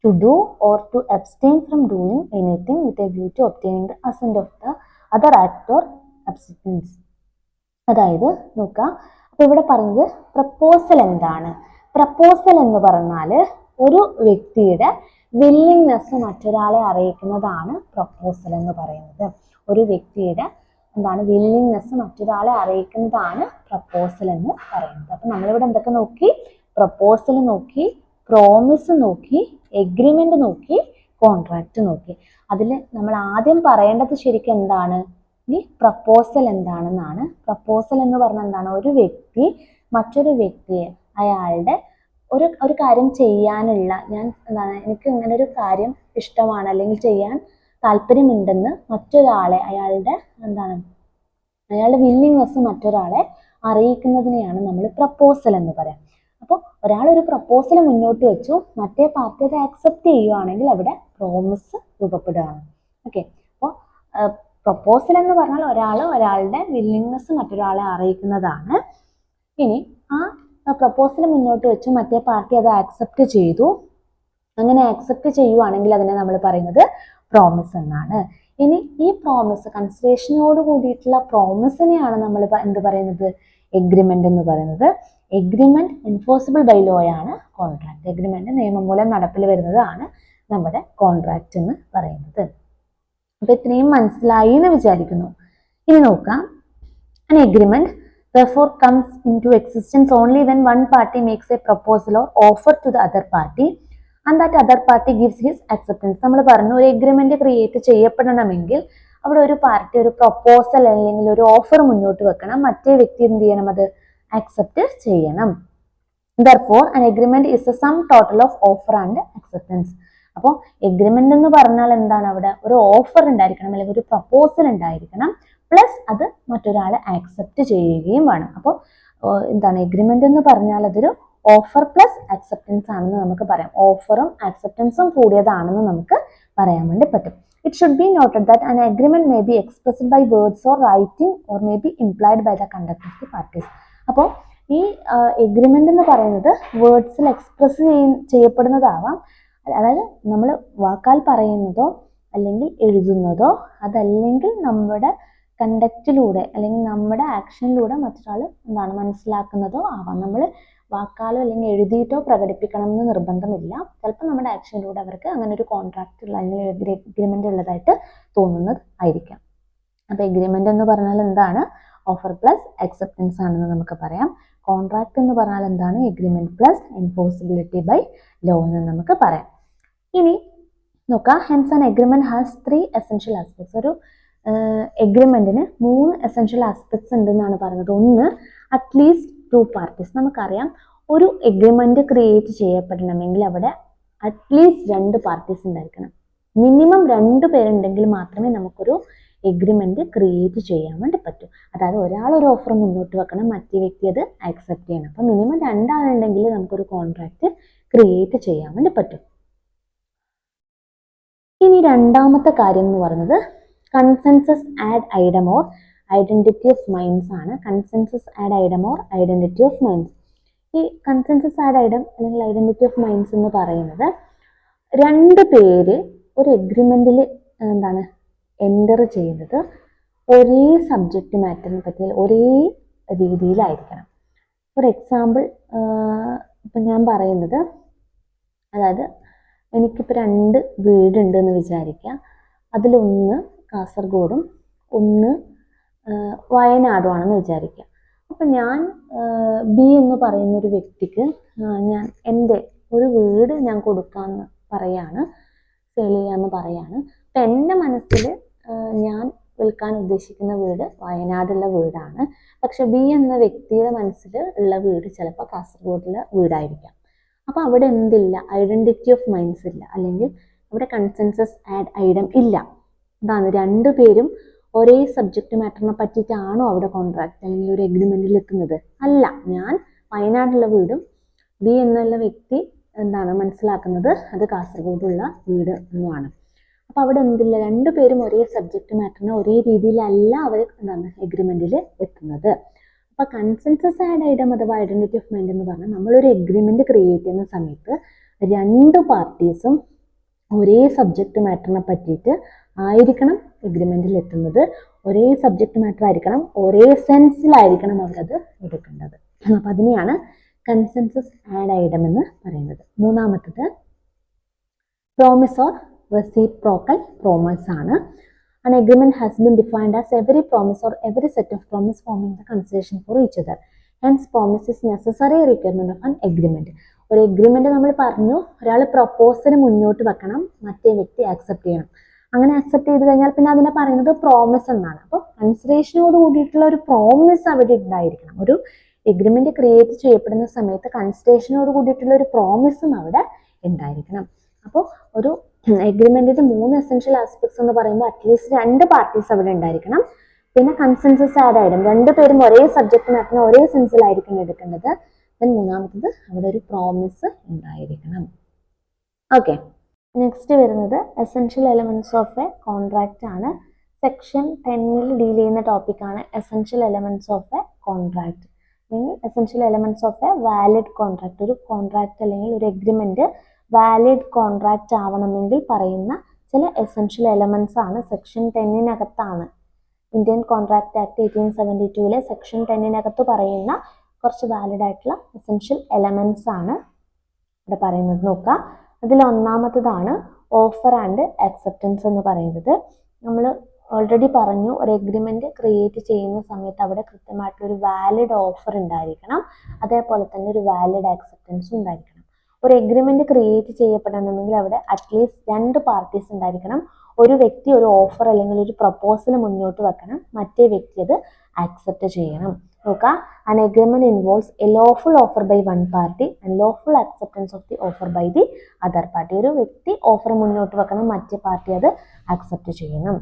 to do or to abstain from doing anything with a view to obtaining the assent of the other act or abstinence. അതായത് നോക്കാം, അപ്പൊ ഇവിടെ പറയുന്നത് പ്രപ്പോസൽ എന്താണ്. പ്രപ്പോസൽ എന്ന് പറഞ്ഞാൽ ഒരു വ്യക്തിയുടെ വില്ലിങ്നെസ് മറ്റൊരാളെ അറിയിക്കുന്നതാണ് പ്രപ്പോസൽ എന്ന് പറയുന്നത്. ഒരു വ്യക്തിയുടെ എന്താണ് വില്ലിങ്നെസ് മറ്റൊരാളെ അറിയിക്കുന്നതാണ് പ്രപ്പോസൽ എന്ന് പറയുന്നത്. അപ്പൊ നമ്മളിവിടെ എന്തൊക്കെ നോക്കി, പ്രപ്പോസൽ നോക്കി, പ്രോമിസ് നോക്കി, എഗ്രിമെന്റ് നോക്കി, കോൺട്രാക്ട് നോക്കി. അതിൽ നമ്മൾ ആദ്യം പറയേണ്ടത് ശരിക്കും എന്താണ്, ഈ പ്രപ്പോസൽ എന്താണെന്നാണ്. പ്രപ്പോസൽ എന്ന് പറഞ്ഞാൽ എന്താണ്, ഒരു വ്യക്തി മറ്റൊരു വ്യക്തിയെ അയാളുടെ ഒരു കാര്യം ചെയ്യാനുള്ള, ഞാൻ എന്താണ് എനിക്ക് ഇങ്ങനെ ഒരു കാര്യം ഇഷ്ടമാണ് അല്ലെങ്കിൽ ചെയ്യാൻ താല്പര്യമുണ്ടെന്ന് മറ്റൊരാളെ അയാളുടെ വില്ലിങ്നെസ് മറ്റൊരാളെ അറിയിക്കുന്നതിനെയാണ് നമ്മൾ പ്രപ്പോസൽ എന്ന് പറയാം. അപ്പോൾ ഒരാൾ ഒരു പ്രപ്പോസൽ മുന്നോട്ട് വെച്ചു, മറ്റേ പാർട്ടി അത് ആക്സെപ്റ്റ് ചെയ്യുവാണെങ്കിൽ അവിടെ പ്രോമിസ് രൂപപ്പെടുകയാണ്. ഓക്കെ, അപ്പോൾ പ്രപ്പോസൽ എന്ന് പറഞ്ഞാൽ ഒരാളുടെ വില്ലിങ്നെസ് മറ്റൊരാളെ അറിയിക്കുന്നതാണ്. ഇനി ആ പ്രപ്പോസൽ മുന്നോട്ട് വെച്ചു, മറ്റേ പാർട്ടി അത് ആക്സെപ്റ്റ് ചെയ്തു, അങ്ങനെ ആക്സെപ്റ്റ് ചെയ്യുവാണെങ്കിൽ അതിനെ നമ്മൾ പറയുന്നത് പ്രോമിസ് എന്നാണ്. ഇനി ഈ പ്രോമിസ് കൺസിഡറേഷനോട് കൂടിയിട്ടുള്ള പ്രോമിസിനെയാണ് നമ്മൾ എന്ത് പറയുന്നത്, എഗ്രിമെന്റ് എന്ന് പറയുന്നത്. എഗ്രിമെന്റ് എൻഫോഴ്സിബിൾ ബൈ ലോ ആണ് കോൺട്രാക്ട്. എഗ്രിമെന്റ് നിയമം മൂലം നടപ്പിൽ വരുന്നതാണ് നമ്മുടെ കോൺട്രാക്ട് എന്ന് പറയുന്നത്. അപ്പൊ ഇത്രയും മനസ്സിലായി എന്ന് വിചാരിക്കുന്നു. ഇനി നോക്കാം, an agreement therefore comes into existence only when one party makes a proposal or offer to the other party and that other party gives his acceptance. നമ്മൾ പറഞ്ഞു ഒരു എഗ്രിമെന്റ് ക്രിയേറ്റ് ചെയ്യപ്പെടണമെങ്കിൽ അവിടെ ഒരു പാർട്ടി ഒരു പ്രപ്പോസൽ അല്ലെങ്കിൽ ഒരു ഓഫർ മുന്നോട്ട് വെക്കണം, മറ്റേ വ്യക്തി എന്ത് ചെയ്യണം, അത് ആക്സെപ്റ്റ് ചെയ്യണം. therefore an agreement is the sum total of offer and acceptance. അപ്പോൾ എഗ്രിമെന്റ് എന്ന് പറഞ്ഞാൽ എന്താണ്, അവിടെ ഒരു ഓഫർ ഉണ്ടായിരിക്കണം അല്ലെങ്കിൽ ഒരു പ്രപ്പോസൽ ഉണ്ടായിരിക്കണം, പ്ലസ് അത് മറ്റൊരാൾ ആക്സെപ്റ്റ് ചെയ്യുകയും വേണം. അപ്പോൾ എന്താണ് എഗ്രിമെന്റ് എന്ന് പറഞ്ഞാൽ അതൊരു ഓഫർ പ്ലസ് ആക്സെപ്റ്റൻസ് ആണെന്ന് നമുക്ക് പറയാം. ഓഫറും ആക്സെപ്റ്റൻസും കൂടിയതാണെന്ന് നമുക്ക് പറയാൻ വേണ്ടി പറ്റും. It should be noted that an agreement may be expressed by words or writing or may be implied by the conduct of the parties. അപ്പോൾ ഈ എഗ്രിമെന്റ് എന്ന് പറയുന്നത് വേർഡ്സിൽ എക്സ്പ്രസ് ചെയ്യപ്പെടുന്നതാവാം. അതായത് നമ്മൾ വാക്കാൽ പറയുന്നതോ അല്ലെങ്കിൽ എഴുതുന്നതോ അതല്ലെങ്കിൽ നമ്മുടെ കണ്ടക്റ്റിലൂടെ അല്ലെങ്കിൽ നമ്മുടെ ആക്ഷനിലൂടെ മറ്റൊരാൾ എന്താണ് മനസ്സിലാക്കുന്നതോ ആവാം. നമ്മൾ വാക്കാലോ അല്ലെങ്കിൽ എഴുതിയിട്ടോ പ്രകടിപ്പിക്കണം എന്ന് നിർബന്ധമില്ല. ചിലപ്പോൾ നമ്മുടെ ആക്ഷനിലൂടെ അവർക്ക് അങ്ങനെ ഒരു കോൺട്രാക്റ്റ് ഉള്ള അല്ലെങ്കിൽ എഗ്രിമെന്റ് ഉള്ളതായിട്ട് തോന്നുന്നത് ആയിരിക്കാം. അപ്പോൾ എഗ്രിമെന്റ് എന്ന് പറഞ്ഞാൽ എന്താണ്? ഓഫർ പ്ലസ് അക്സെപ്റ്റൻസ് ആണെന്ന് നമുക്ക് പറയാം. കോൺട്രാക്ട് എന്ന് പറഞ്ഞാൽ എന്താണ്? Agreement plus enforceability by law എന്ന് നമുക്ക് പറയാം. ഇനി നോക്കാം, hence an agreement has 3 essential aspects. ഒരു എഗ്രിമെന്റിന് 3 എസെൻഷ്യൽ ആസ്പെക്ട്സ് ഉണ്ടെന്നാണ് പറയുന്നത്. ഒന്ന്, അറ്റ്ലീസ്റ്റ് 2 പാർട്ടീസ്. നമുക്കറിയാം ഒരു എഗ്രിമെന്റ് ക്രിയേറ്റ് ചെയ്യപ്പെടണമെങ്കിൽ അവിടെ അറ്റ്ലീസ്റ്റ് 2 പാർട്ടീസ് ഉണ്ടായിരിക്കണം. മിനിമം 2 പേരുണ്ടെങ്കിൽ മാത്രമേ നമുക്കൊരു എഗ്രിമെന്റ് ക്രിയേറ്റ് ചെയ്യാൻ വേണ്ടി പറ്റും. അതായത് ഒരാൾ ഒരു ഓഫർ മുന്നോട്ട് വെക്കണം, മറ്റേ വ്യക്തി അത് ആക്സെപ്റ്റ് ചെയ്യണം. അപ്പം മിനിമം 2 ആളുണ്ടെങ്കിൽ നമുക്കൊരു കോൺട്രാക്ട് ക്രിയേറ്റ് ചെയ്യാൻ വേണ്ടി പറ്റും. ഇനി രണ്ടാമത്തെ കാര്യം എന്ന് പറയുന്നത് consensus ad idem or identity of minds ആണ്. Consensus ad idem or identity of minds. ഈ കൺസെൻസസ് ആഡ് ഐഡം അല്ലെങ്കിൽ ഐഡന്റിറ്റി ഓഫ് മൈൻഡ്സ് എന്ന് പറയുന്നത് 2 പേര് ഒരു എഗ്രിമെന്റിൽ എന്താണ് എൻ്റർ ചെയ്യുന്നത് ഒരേ സബ്ജക്റ്റ് മാറ്ററിനെ പറ്റി ഒരേ രീതിയിലായിരിക്കണം. ഫോർ എക്സാമ്പിൾ, ഇപ്പം ഞാൻ പറയുന്നത്, അതായത് എനിക്കിപ്പോൾ 2 വീടുണ്ടെന്ന് വിചാരിക്കുക. അതിലൊന്ന് കാസർഗോഡും ഒന്ന് വയനാടുമാണെന്ന് വിചാരിക്കുക. അപ്പം ഞാൻ ബി എന്ന് പറയുന്ന ഒരു വ്യക്തിക്ക് ഞാൻ എൻ്റെ ഒരു വീട് ഞാൻ കൊടുക്കാമെന്ന് പറയാണ്, സെയിൽ ചെയ്യാമെന്ന് പറയാണ്. അപ്പം എൻ്റെ മനസ്സിൽ ഞാൻ വിൽക്കാൻ ഉദ്ദേശിക്കുന്ന വീട് വയനാടുള്ള വീടാണ്. പക്ഷെ ബി എന്ന വ്യക്തിയുടെ മനസ്സിൽ ഉള്ള വീട് ചിലപ്പോൾ കാസർഗോഡിലെ വീടായിരിക്കാം. അപ്പോൾ അവിടെ എന്തില്ല? ഐഡന്റിറ്റി ഓഫ് മൈൻഡ്സ് ഇല്ല, അല്ലെങ്കിൽ അവിടെ കൺസെൻസസ് ആഡ് ഐഡം ഇല്ല. എന്താണ്? 2 പേരും ഒരേ സബ്ജക്റ്റ് മാറ്ററിനെ പറ്റിയിട്ടാണോ അവിടെ കോൺട്രാക്ട് അല്ലെങ്കിൽ ഒരു എഗ്രിമെന്റിൽ എത്തുന്നത്? അല്ല. ഞാൻ വയനാടുള്ള വീടും ബി എന്നുള്ള വ്യക്തി എന്താണ് മനസ്സിലാക്കുന്നത് അത് കാസർഗോഡുള്ള വീട് എന്നുമാണ്. അപ്പോൾ അവിടെ എന്തില്ല? 2 പേരും ഒരേ സബ്ജക്റ്റ് മാറ്ററിനെ ഒരേ രീതിയിലല്ല അവർ എന്താണ് എഗ്രിമെന്റിൽ എത്തുന്നത്. അപ്പോൾ കൺസെൻസസ് ആഡ് ഐഡം അഥവാ ഐഡന്റിറ്റി ഓഫ് മൈൻഡ് എന്ന് പറഞ്ഞാൽ നമ്മളൊരു എഗ്രിമെന്റ് ക്രിയേറ്റ് ചെയ്യുന്ന സമയത്ത് 2 പാർട്ടീസും ഒരേ സബ്ജക്റ്റ് മാറ്ററിനെ പറ്റിയിട്ട് ആയിരിക്കണം എഗ്രിമെന്റിൽ എത്തുന്നത്. ഒരേ സബ്ജക്റ്റ് മാറ്റർ ആയിരിക്കണം, ഒരേ സെൻസിലായിരിക്കണം അവരത് എടുക്കേണ്ടത്. അപ്പം അതിനെയാണ് കൺസെൻസസ് ആഡ് ഐഡം എന്ന് പറയുന്നത്. മൂന്നാമത്തത് പ്രോമിസ് ഓർ റെസിപ്രോക്കൽ പ്രോമിസ് ആണ്. An agreement has been defined as every promise or every set of promise forming the consideration for each other. Hence, promise is necessary requirement of an agreement. ഒരു എഗ്രിമെന്റ് നമ്മൾ പറഞ്ഞു, ഒരാൾ പ്രൊപ്പോസൽ മുന്നോട്ട് വെക്കണം, മറ്റേ വ്യക്തി ആക്സെപ്റ്റ് ചെയ്യണം. അങ്ങനെ ആക്സെപ്റ്റ് ചെയ്ത് കഴിഞ്ഞാൽ പിന്നെ അതിനെ പറയുന്നത് പ്രോമിസ് എന്നാണ്. അപ്പോൾ കൺസിഡറേഷനോട് കൂടിയിട്ടുള്ള ഒരു പ്രോമിസ് അവിടെ ഉണ്ടായിരിക്കണം. ഒരു എഗ്രിമെന്റ് ക്രിയേറ്റ് ചെയ്യപ്പെടുന്ന സമയത്ത് കൺസിഡറേഷനോട് കൂടിയിട്ടുള്ള ഒരു പ്രോമിസും അവിടെ ഉണ്ടായിരിക്കണം. അപ്പോൾ ഒരു എഗ്രിമെന്റിന്റെ 3 എസെൻഷ്യൽ ആസ്പെക്ട്സ് എന്ന് പറയുമ്പോൾ അറ്റ്ലീസ്റ്റ് 2 പാർട്ടീസ് അവിടെ ഉണ്ടായിരിക്കണം. പിന്നെ കൺസെൻസസ് ആഡ് ഐഡം, 2 പേരും ഒരേ സബ്ജക്റ്റ് മാറ്ററിന് ഒരേ സെൻസിലായിരിക്കും എടുക്കേണ്ടത്. ദെൻ മൂന്നാമത്തത് അവിടെ ഒരു പ്രോമിസ് ഉണ്ടായിരിക്കണം. ഓക്കെ, നെക്സ്റ്റ് വരുന്നത് essential elements of a contract ആണ്. സെക്ഷൻ 10 ഡീൽ ചെയ്യുന്ന ടോപ്പിക്കാണ് essential elements of a contract അല്ലെങ്കിൽ essential elements of a valid contract. ഒരു കോൺട്രാക്റ്റ് അല്ലെങ്കിൽ ഒരു എഗ്രിമെന്റ് വാലിഡ് കോൺട്രാക്റ്റ് ആവണമെങ്കിൽ പറയുന്ന ചില എസെൻഷ്യൽ എലമെന്റ്സ് ആണ്. Section 10 Indian contract act 1872 section 10 പറയുന്ന കുറച്ച് വാലിഡ് ആയിട്ടുള്ള എസെൻഷ്യൽ എലമെന്റ്സ് ആണ് ഇവിടെ പറയുന്നത്. നോക്കുക, അതിൽ ഒന്നാമത്തതാണ് ഓഫർ ആൻഡ് അക്സെപ്റ്റൻസ് എന്ന് പറയുന്നത്. നമ്മൾ ഓൾറെഡി പറഞ്ഞു, ഒരു എഗ്രിമെന്റ് ക്രിയേറ്റ് ചെയ്യുന്ന സമയത്ത് അവിടെ കൃത്യമായിട്ടൊരു വാലിഡ് ഓഫർ ഉണ്ടായിരിക്കണം, അതേപോലെ തന്നെ ഒരു വാലിഡ് അക്സെപ്റ്റൻസും ഉണ്ടായിരിക്കണം. ഒരു എഗ്രിമെന്റ് ക്രിയേറ്റ് ചെയ്യപ്പെടണമെങ്കിൽ അവിടെ അറ്റ്ലീസ്റ്റ് 2 പാർട്ടീസ് ഉണ്ടായിരിക്കണം. ഒരു വ്യക്തി ഒരു ഓഫർ അല്ലെങ്കിൽ ഒരു പ്രപ്പോസൽ മുന്നോട്ട് വെക്കണം, മറ്റേ വ്യക്തി അത് ആക്സെപ്റ്റ് ചെയ്യണം. നോക്കാം, an agreement involves a lawful offer by one party and lawful acceptance of the offer by the other party. ഒരു വ്യക്തി ഓഫർ മുന്നോട്ട് വെക്കണം, മറ്റേ പാർട്ടി അത് ആക്സെപ്റ്റ് ചെയ്യണം.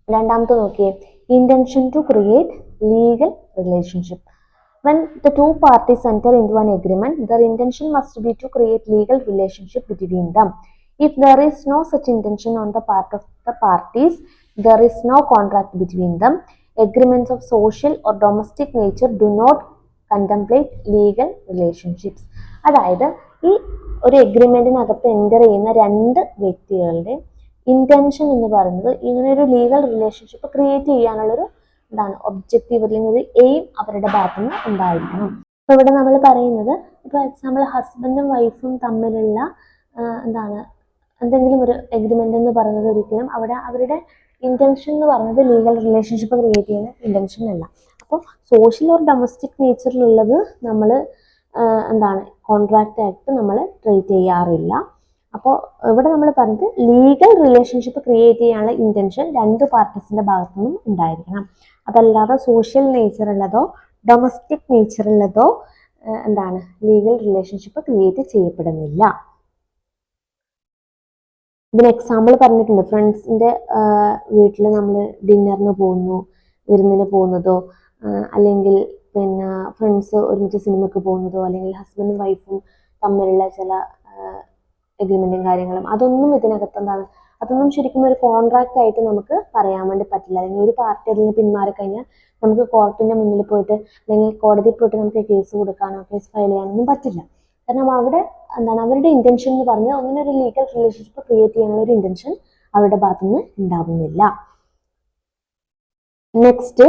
രണ്ടാമത്തെ നോക്കിയേ, intention to create legal relationship. When the 2 parties enter into an agreement, their intention must be to create legal relationship between them. If there is no such intention on the part of the parties, there is no contract between them. Agreements of social or domestic nature do not contemplate legal relationships. അതായത് ഈ ഒരു എഗ്രിമെന്റിനകത്ത് എൻ്റർ ചെയ്യുന്ന രണ്ട് വ്യക്തികളുടെ ഇന്റൻഷൻ എന്ന് പറയുന്നത് ഇങ്ങനെ ഒരു ലീഗൽ റിലേഷൻഷിപ്പ് ക്രിയേറ്റ് ചെയ്യാനുള്ളൊരു ഒബ്ജക്റ്റീവ് അല്ലെങ്കിൽ ഒരു എയിം അവരുടെ ഭാഗത്തുനിന്ന് ഉണ്ടായിരിക്കണം. അപ്പോൾ ഇവിടെ നമ്മൾ പറയുന്നത് ഇപ്പോൾ എക്സാമ്പിൾ ഹസ്ബൻഡും വൈഫും തമ്മിലുള്ള എന്തെങ്കിലും ഒരു എഗ്രിമെന്റ് എന്ന് പറയുന്നത് ഒരിക്കലും അവിടെ അവരുടെ ഇന്റൻഷൻ എന്ന് പറയുന്നത് ലീഗൽ റിലേഷൻഷിപ്പ് ക്രിയേറ്റ് ചെയ്യുന്ന ഇന്റൻഷൻ അല്ല. അപ്പോൾ സോഷ്യൽ ഓർ ഡൊമസ്റ്റിക് നേച്ചറിലുള്ളത് നമ്മൾ കോൺട്രാക്റ്റ് ആയിട്ട് നമ്മൾ ട്രീറ്റ് ചെയ്യാറില്ല. അപ്പോൾ ഇവിടെ നമ്മൾ പറഞ്ഞത് ലീഗൽ റിലേഷൻഷിപ്പ് ക്രിയേറ്റ് ചെയ്യാനുള്ള ഇന്റൻഷൻ രണ്ട് പാർട്ടീസിന്റെ ഭാഗത്തു നിന്നും ഉണ്ടായിരിക്കണം. അതല്ലാതെ സോഷ്യൽ നേച്ചറുള്ളതോ ഡൊമസ്റ്റിക് നേച്ചറുള്ളതോ ലീഗൽ റിലേഷൻഷിപ്പ് ക്രിയേറ്റ് ചെയ്യപ്പെടുന്നില്ല. ഇതിന് എക്സാമ്പിൾ പറഞ്ഞിട്ടുണ്ട്. ഫ്രണ്ട്സിന്റെ വീട്ടിൽ നമ്മൾ ഡിന്നറിന് പോകുന്നു, വിരുന്നിന് പോകുന്നതോ, അല്ലെങ്കിൽ പിന്നെ ഫ്രണ്ട്സ് ഒരുമിച്ച് സിനിമയ്ക്ക് പോകുന്നതോ, അല്ലെങ്കിൽ ഹസ്ബൻഡും വൈഫും തമ്മിലുള്ള ചില എഗ്രിമെന്റും കാര്യങ്ങളും, അതൊന്നും ഇതിനകത്ത് അതൊന്നും ശരിക്കും ഒരു കോൺട്രാക്റ്റ് ആയിട്ട് നമുക്ക് പറയാൻ വേണ്ടി പറ്റില്ല. അല്ലെങ്കിൽ ഒരു പാർട്ടി അതിൽ നിന്ന് പിന്മാറി കഴിഞ്ഞാൽ നമുക്ക് കോർട്ടിന്റെ മുന്നിൽ പോയിട്ട് അല്ലെങ്കിൽ കോടതിയിൽ പോയിട്ട് നമുക്ക് കേസ് കൊടുക്കാനോ കേസ് ഫയൽ ചെയ്യാനൊന്നും പറ്റില്ല. കാരണം അവിടെ അവരുടെ ഇന്റൻഷൻ എന്ന് പറഞ്ഞാൽ അങ്ങനെ ഒരു ലീഗൽ റിലേഷൻഷിപ്പ് ക്രിയേറ്റ് ചെയ്യാനുള്ള ഒരു ഇന്റൻഷൻ അവരുടെ ഭാഗത്തുനിന്ന് ഉണ്ടാവുന്നില്ല. നെക്സ്റ്റ്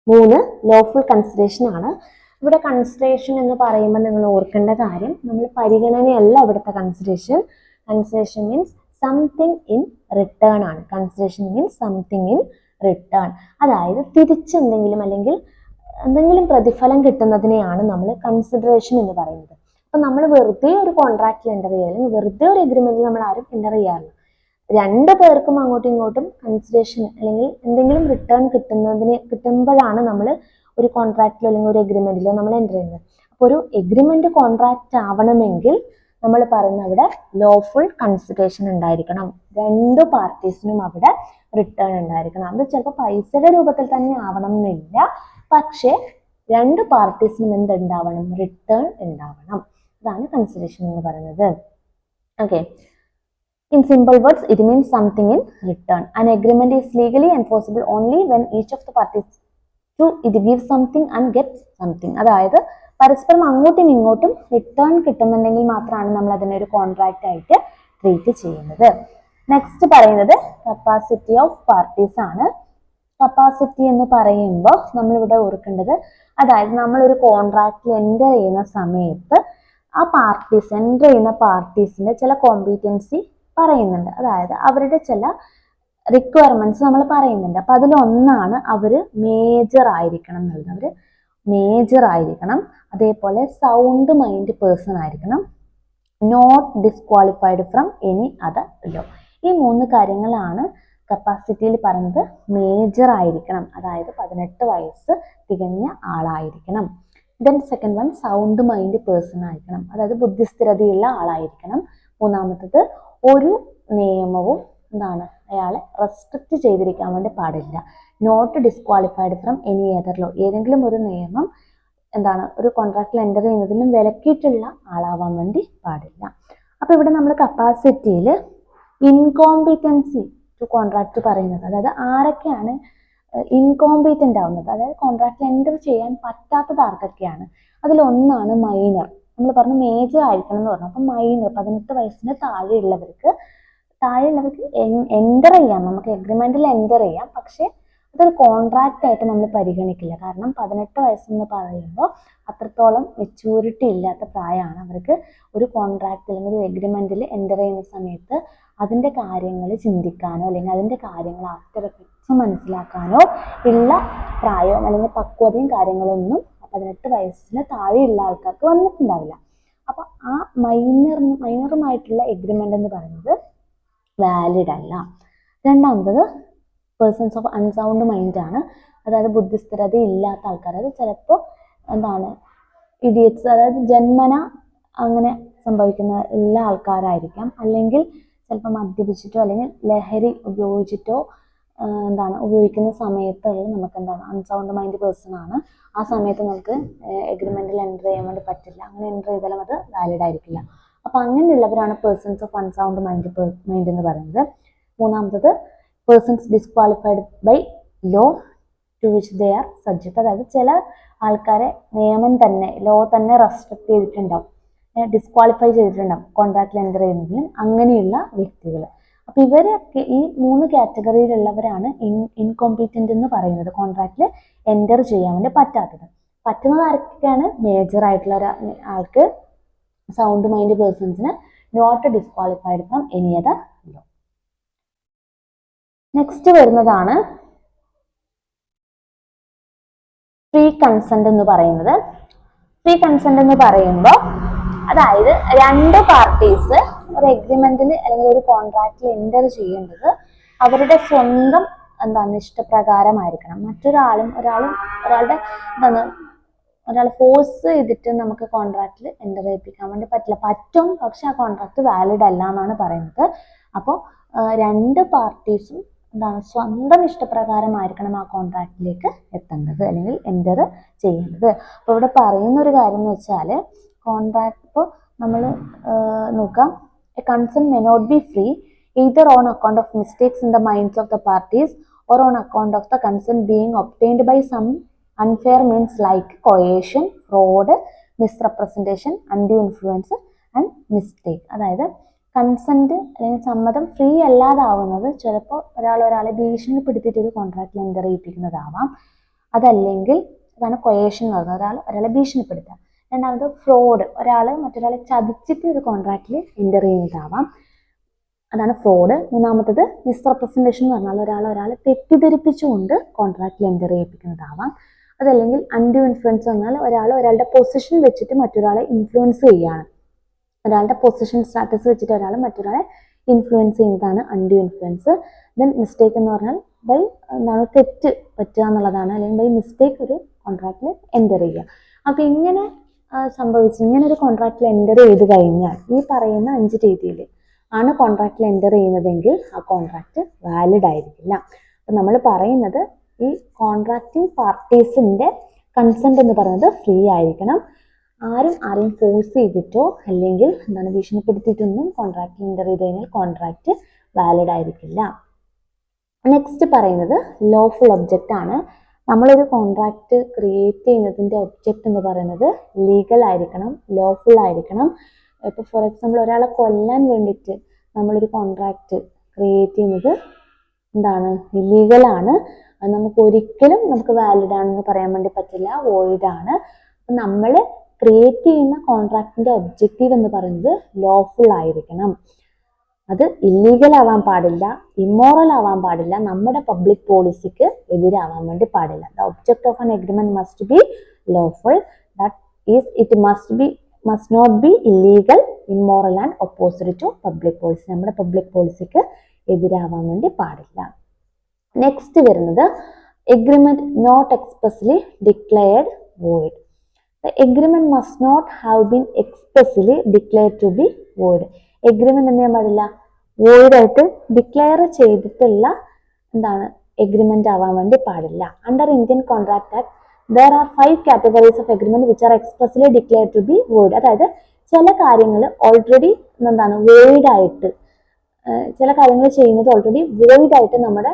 3 ലോഫുൾ കൺസിഡറേഷൻ ആണ്. ഇവിടെ കൺസിഡറേഷൻ എന്ന് പറയുമ്പോൾ നിങ്ങൾ ഓർക്കേണ്ട കാര്യം, നമ്മൾ പരിഗണനയല്ല ഇവിടുത്തെ consideration. Consideration means something in return ആണ്. Consideration means something in return. അതായത് തിരിച്ചെന്തെങ്കിലും അല്ലെങ്കിൽ എന്തെങ്കിലും പ്രതിഫലം കിട്ടുന്നതിനെയാണ് നമ്മൾ കൺസിഡറേഷൻ എന്ന് പറയുന്നത്. അപ്പൊ നമ്മൾ വെറുതെ ഒരു കോൺട്രാക്റ്റിൽ എൻ്റർ ചെയ്യുക അല്ലെങ്കിൽ വെറുതെ ഒരു എഗ്രിമെന്റിൽ നമ്മൾ ആരും എൻ്റർ ചെയ്യാറില്ല. രണ്ട് പേർക്കും അങ്ങോട്ടും ഇങ്ങോട്ടും കൺസിഡറേഷൻ അല്ലെങ്കിൽ എന്തെങ്കിലും റിട്ടേൺ കിട്ടുമ്പോഴാണ് നമ്മൾ ഒരു കോൺട്രാക്റ്റിലോ അല്ലെങ്കിൽ ഒരു എഗ്രിമെന്റിലോ നമ്മൾ എൻ്റർ ചെയ്യുന്നത്. അപ്പോൾ ഒരു എഗ്രിമെന്റ് കോൺട്രാക്റ്റ് ആവണമെങ്കിൽ നമ്മൾ പറയുന്ന അവിടെ ലോഫുൾ കൺസിഡറേഷൻ ഉണ്ടായിരിക്കണം. രണ്ട് പാർട്ടീസിനും അവിടെ റിട്ടേൺ ഉണ്ടായിരിക്കണം. അത് ചിലപ്പോൾ പൈസയുടെ രൂപത്തിൽ തന്നെ ആവണം എന്നില്ല, പക്ഷേ രണ്ട് പാർട്ടീസിനും എന്തുണ്ടാവണം? റിട്ടേൺ ഉണ്ടാവണം. അതാണ് കൺസിഡറേഷൻ എന്ന് പറയുന്നത്. Okay, in simple words it means something in return. An agreement is legally enforceable only when each of the parties to it gives something and gets something. അതായത് പരസ്പരം അങ്ങോട്ടും ഇങ്ങോട്ടും റിട്ടേൺ കിട്ടുന്നുണ്ടെങ്കിൽ മാത്രമാണ് നമ്മൾ അതിനെ ഒരു കോൺട്രാക്റ്റ് ആയിട്ട് ട്രീറ്റ് ചെയ്യുന്നത്. നെക്സ്റ്റ് പറയുന്നത് കപ്പാസിറ്റി ഓഫ് പാർട്ടീസ് ആണ്. കപ്പാസിറ്റി എന്ന് പറയുമ്പോൾ നമ്മളിവിടെ ഓർക്കേണ്ടത്, അതായത് നമ്മളൊരു കോൺട്രാക്റ്റിൽ എൻ്റർ ചെയ്യുന്ന സമയത്ത് ആ പാർട്ടീസ് എൻ്റർ ചെയ്യുന്ന പാർട്ടീസിന്റെ ചില കോമ്പീറ്റൻസി പറയുന്നുണ്ട്. അതായത് അവരുടെ ചില റിക്വയർമെന്റ്സ് നമ്മൾ പറയുന്നുണ്ട്. അപ്പൊ അതിലൊന്നാണ് അവര് മേജർ ആയിരിക്കണം എന്നുള്ളത്. അവര് മേജർ ആയിരിക്കണം, അതേപോലെ സൗണ്ട് മൈൻഡ് പേഴ്സൺ ആയിരിക്കണം, not disqualified from any other law. ഈ 3 കാര്യങ്ങളാണ് കപ്പാസിറ്റിയിൽ പറയുന്നത്. മേജർ ആയിരിക്കണം, അതായത് 18 വയസ്സ് തികഞ്ഞ ആളായിരിക്കണം. Then second one sound mind person ആയിരിക്കണം, അതായത് ബുദ്ധിസ്ഥിരതയുള്ള ആളായിരിക്കണം. മൂന്നാമത്തത് ഒരു നിയമവും അയാളെ റെസ്ട്രിക്റ്റ് ചെയ്തിരിക്കാൻ വേണ്ടി പാടില്ല. Not disqualified from any other law, ഏതെങ്കിലും ഒരു നിയമം ഒരു കോൺട്രാക്റ്റിൽ എൻ്റർ ചെയ്യുന്നതിലും വിലക്കിയിട്ടുള്ള ആളാവാൻ വേണ്ടി പാടില്ല. അപ്പൊ ഇവിടെ നമ്മൾ കപ്പാസിറ്റിയിൽ ഇൻകോമ്പിറ്റൻസി ടു കോൺട്രാക്ട് പറയുന്നത്, അതായത് ആരൊക്കെയാണ് ഇൻകോമ്പിറ്റന്റ് ആവുന്നത്, അതായത് കോൺട്രാക്റ്റിൽ എൻ്റർ ചെയ്യാൻ പറ്റാത്തത് ആർക്കൊക്കെയാണ്. അതിലൊന്നാണ് മൈനർ. നമ്മൾ പറഞ്ഞു മേജർ ആയിരിക്കണം എന്ന് പറഞ്ഞു. അപ്പം മൈനർ 18 വയസ്സിന് താഴെയുള്ളവർക്ക് എൻ്റർ ചെയ്യാം, നമുക്ക് എഗ്രിമെന്റിൽ എൻ്റർ ചെയ്യാം, പക്ഷെ അതൊരു കോൺട്രാക്റ്റ് ആയിട്ട് നമ്മൾ പരിഗണിക്കില്ല. കാരണം 18 വയസ്സെന്ന് പറയുമ്പോൾ അത്രത്തോളം മെച്യൂരിറ്റി ഇല്ലാത്ത പ്രായമാണ്. അവർക്ക് ഒരു കോൺട്രാക്റ്റ് അല്ലെങ്കിൽ ഒരു എഗ്രിമെന്റിൽ എൻ്റർ ചെയ്യുന്ന സമയത്ത് അതിൻ്റെ കാര്യങ്ങൾ ചിന്തിക്കാനോ അല്ലെങ്കിൽ അതിൻ്റെ കാര്യങ്ങൾ ആഫ്റ്റർ എഫക്ട്സ് മനസ്സിലാക്കാനോ ഉള്ള പ്രായവും അല്ലെങ്കിൽ പക്വതയും കാര്യങ്ങളൊന്നും 18 വയസ്സിന് താഴെയുള്ള ആൾക്കാർക്ക് വന്നിട്ടുണ്ടാവില്ല. അപ്പൊ ആ മൈനറുമായിട്ടുള്ള എഗ്രിമെന്റ് എന്ന് പറയുന്നത് വാലിഡ് അല്ല. രണ്ടാമത്തത് പേഴ്സൺസ് ഓഫ് അൺസൗണ്ട് മൈൻഡ് ആണ്, അതായത് ബുദ്ധിസ്ഥിരത ഇല്ലാത്ത ആൾക്കാർ. അത് ചിലപ്പോൾ ഇഡിയറ്റ്സ്, അതായത് ജന്മന അങ്ങനെ സംഭവിക്കുന്ന എല്ലാ ആൾക്കാരായിരിക്കാം, അല്ലെങ്കിൽ ചിലപ്പോൾ മദ്യപിച്ചിട്ടോ അല്ലെങ്കിൽ ലഹരി ഉപയോഗിച്ചിട്ടോ ഉപയോഗിക്കുന്ന സമയത്തുള്ള നമുക്ക് അൺസൗണ്ട് മൈൻഡ് പേഴ്സൺ ആണ്. ആ സമയത്ത് നമുക്ക് എഗ്രിമെന്റിൽ എൻ്റർ ചെയ്യാൻ വേണ്ടി പറ്റില്ല. അങ്ങനെ എൻ്റർ ചെയ്താലും അത് വാലിഡ് ആയിരിക്കില്ല. അപ്പൊ അങ്ങനെയുള്ളവരാണ് പേഴ്സൺസ് ഓഫ് അൺസൗണ്ട് മൈൻഡ് എന്ന് പറയുന്നത്. മൂന്നാമത്തത് persons disqualified by law to which they are subject. അതായത് ചില ആൾക്കാരെ നിയമം തന്നെ, ലോ തന്നെ റെസ്ട്രിക്ട് ചെയ്തിട്ടുണ്ടാവും, ഡിസ്ക്വാളിഫൈ ചെയ്തിട്ടുണ്ടാവും കോൺട്രാക്റ്റിൽ എൻ്റർ ചെയ്യുന്നതിനും അങ്ങനെയുള്ള വ്യക്തികൾ. അപ്പൊ ഇവരൊക്കെ ഈ 3 കാറ്റഗറിയിലുള്ളവരാണ് ഇൻകോമ്പീറ്റന്റ് എന്ന് പറയുന്നത്, കോൺട്രാക്റ്റിൽ എൻ്റർ ചെയ്യാൻ വേണ്ടി പറ്റാത്തത്. പറ്റുന്നത് ആർക്കൊക്കെയാണ്? മേജർ ആയിട്ടുള്ള ആൾക്ക്, സൗണ്ട് മൈൻഡ് പേഴ്സൺസിന് not disqualified from any other law. Next വരുന്നതാണ് ഫ്രീ കൺസെന്റ് എന്ന് പറയുന്നത്. ഫ്രീ കൺസെന്റ് എന്ന് പറയുമ്പോൾ അതായത് 2 പാർട്ടീസ് ഒരു എഗ്രിമെന്റിൽ അല്ലെങ്കിൽ ഒരു കോൺട്രാക്റ്റിൽ എൻ്റർ ചെയ്യേണ്ടത് അവരുടെ സ്വന്തം ഇഷ്ടപ്രകാരമായിരിക്കണം. ഒരാളുടെ ഒരാൾ ഫോഴ്സ് ചെയ്തിട്ട് നമുക്ക് കോൺട്രാക്റ്റിൽ എൻ്റർ ചെയ്യിപ്പിക്കാൻ വേണ്ടി പറ്റില്ല. പറ്റും, പക്ഷെ ആ കോൺട്രാക്ട് വാലിഡ് അല്ല എന്നാണ് പറയുന്നത്. അപ്പോൾ 2 പാർട്ടീസും സ്വന്തം ഇഷ്ടപ്രകാരമായിരിക്കണം ആ കോൺട്രാക്റ്റിലേക്ക് എത്തേണ്ടത് അല്ലെങ്കിൽ എൻ്റർ ചെയ്യേണ്ടത്. അപ്പോൾ ഇവിടെ പറയുന്ന ഒരു കാര്യം എന്ന് വെച്ചാൽ, കോൺട്രാക്ട് ഇപ്പോൾ നമ്മൾ നോക്കാം, a consent may not be free either on account of mistakes in the minds of the parties or on account of the consent being obtained by some unfair means like coercion, fraud, misrepresentation, undue influence and mistake. അതായത് കൺസെന്റ് അല്ലെങ്കിൽ സമ്മതം ഫ്രീ അല്ലാതാവുന്നത് ചിലപ്പോൾ ഒരാളെ ഭീഷണിപ്പെടുത്തിയിട്ട് ഒരു കോൺട്രാക്റ്റിൽ എൻ്റർ ചെയ്യിപ്പിക്കുന്നതാവാം. അതല്ലെങ്കിൽ അതാണ് കൊയേഷൻ എന്ന് പറയുന്നത്, ഒരാളെ ഭീഷണിപ്പെടുത്തുക. രണ്ടാമത് ഫ്രോഡ്, മറ്റൊരാളെ ചതിച്ചിട്ട് ഒരു കോൺട്രാക്റ്റിൽ എൻ്റർ ചെയ്യുന്നതാവാം, അതാണ് ഫ്രോഡ്. മൂന്നാമത്തത് മിസ്റെപ്രസെന്റേഷൻ എന്ന് പറഞ്ഞാൽ ഒരാളെ തെറ്റിദ്ധരിപ്പിച്ചുകൊണ്ട് കോൺട്രാക്റ്റിൽ എൻ്റർ ചെയ്യിപ്പിക്കുന്നതാവാം. അതല്ലെങ്കിൽ അൺഡ്യൂ ഇൻഫ്ലുവൻസ് പറഞ്ഞാൽ ഒരാളുടെ പൊസിഷൻ വെച്ചിട്ട് മറ്റൊരാളെ ഇൻഫ്ലുവൻസ് ചെയ്യുകയാണ്, ഒരാളുടെ പൊസിഷൻ സ്റ്റാറ്റസ് വെച്ചിട്ട് മറ്റൊരാളെ ഇൻഫ്ലുവൻസ് ചെയ്യുന്നതാണ് അൺഡ്യൂ ഇൻഫ്ലുവൻസ്. ദെൻ മിസ്റ്റേക്ക് എന്ന് പറഞ്ഞാൽ തെറ്റ് പറ്റുക എന്നുള്ളതാണ്, അല്ലെങ്കിൽ ബൈ മിസ്റ്റേക്ക് ഒരു കോൺട്രാക്റ്റിൽ എൻ്റർ ചെയ്യുക. അപ്പൊ ഇങ്ങനെ ഇങ്ങനെ ഒരു കോൺട്രാക്റ്റിൽ എൻ്റർ ചെയ്ത് കഴിഞ്ഞാൽ ഈ പറയുന്ന 5 രീതിയിൽ ആണ് കോൺട്രാക്റ്റിൽ എൻ്റർ ചെയ്യുന്നതെങ്കിൽ ആ കോൺട്രാക്റ്റ് വാലിഡ് ആയിരിക്കില്ല. അപ്പം നമ്മൾ പറയുന്നത് ഈ കോൺട്രാക്റ്റിംഗ് പാർട്ടീസിൻ്റെ കൺസെന്റ് എന്ന് പറയുന്നത് ഫ്രീ ആയിരിക്കണം. ആരെയും ഫോഴ്സ് ചെയ്തിട്ടോ അല്ലെങ്കിൽ ഭീഷണിപ്പെടുത്തിയിട്ടൊന്നും കോൺട്രാക്റ്റിൽ എൻ്റർ ചെയ്ത് കഴിഞ്ഞാൽ കോൺട്രാക്റ്റ് വാലിഡ് ആയിരിക്കില്ല. നെക്സ്റ്റ് പറയുന്നത് ലോഫുൾ ഒബ്ജക്റ്റ് ആണ്. നമ്മളൊരു കോൺട്രാക്റ്റ് ക്രിയേറ്റ് ചെയ്യുന്നതിൻ്റെ ഒബ്ജക്റ്റ് എന്ന് പറയുന്നത് ലീഗൽ ആയിരിക്കണം, ലോഫുൾ ആയിരിക്കണം. ഇപ്പോൾ ഫോർ എക്സാമ്പിൾ ഒരാളെ കൊല്ലാൻ വേണ്ടിയിട്ട് നമ്മളൊരു കോൺട്രാക്റ്റ് ക്രിയേറ്റ് ചെയ്യുന്നത് ഇല്ലീഗലാണ്. അത് നമുക്ക് വാലിഡ് ആണെന്ന് പറയാൻ വേണ്ടി പറ്റില്ല, വോയിഡ് ആണ്. അപ്പം നമ്മൾ ക്രിയേറ്റ് ചെയ്യുന്ന കോൺട്രാക്റ്റിന്റെ ഒബ്ജക്റ്റീവ് എന്ന് പറയുന്നത് ലോഫുൾ ആയിരിക്കണം. അത് ഇല്ലീഗൽ ആവാൻ പാടില്ല, ഇമ്മോറൽ ആവാൻ പാടില്ല, നമ്മുടെ പബ്ലിക് പോളിസിക്ക് എതിരാവാൻ വേണ്ടി പാടില്ല. The object of an agreement must be lawful, that is it must not be illegal, immoral and opposite to public policy. നമ്മുടെ പബ്ലിക് പോളിസിക്ക് എതിരാവാൻ വേണ്ടി പാടില്ല. നെക്സ്റ്റ് വരുന്നത് agreement not expressly declared void. The agreement must not have been expressly declared to be void. Agreement എന്ത് ചെയ്യാൻ പാടില്ല? വോയിഡ് ആയിട്ട് ഡിക്ലെയർ ചെയ്തിട്ടുള്ള എഗ്രിമെന്റ് ആവാൻ വേണ്ടി പാടില്ല. Under Indian contract act there are 5 categories of agreement which are expressly declared to be void. അതായത് ചില കാര്യങ്ങൾ ഓൾറെഡി വോയിഡ് ആയിട്ട്, ചില കാര്യങ്ങൾ ചെയ്യുന്നത് ഓൾറെഡി വോയിഡ് ആയിട്ട് നമ്മുടെ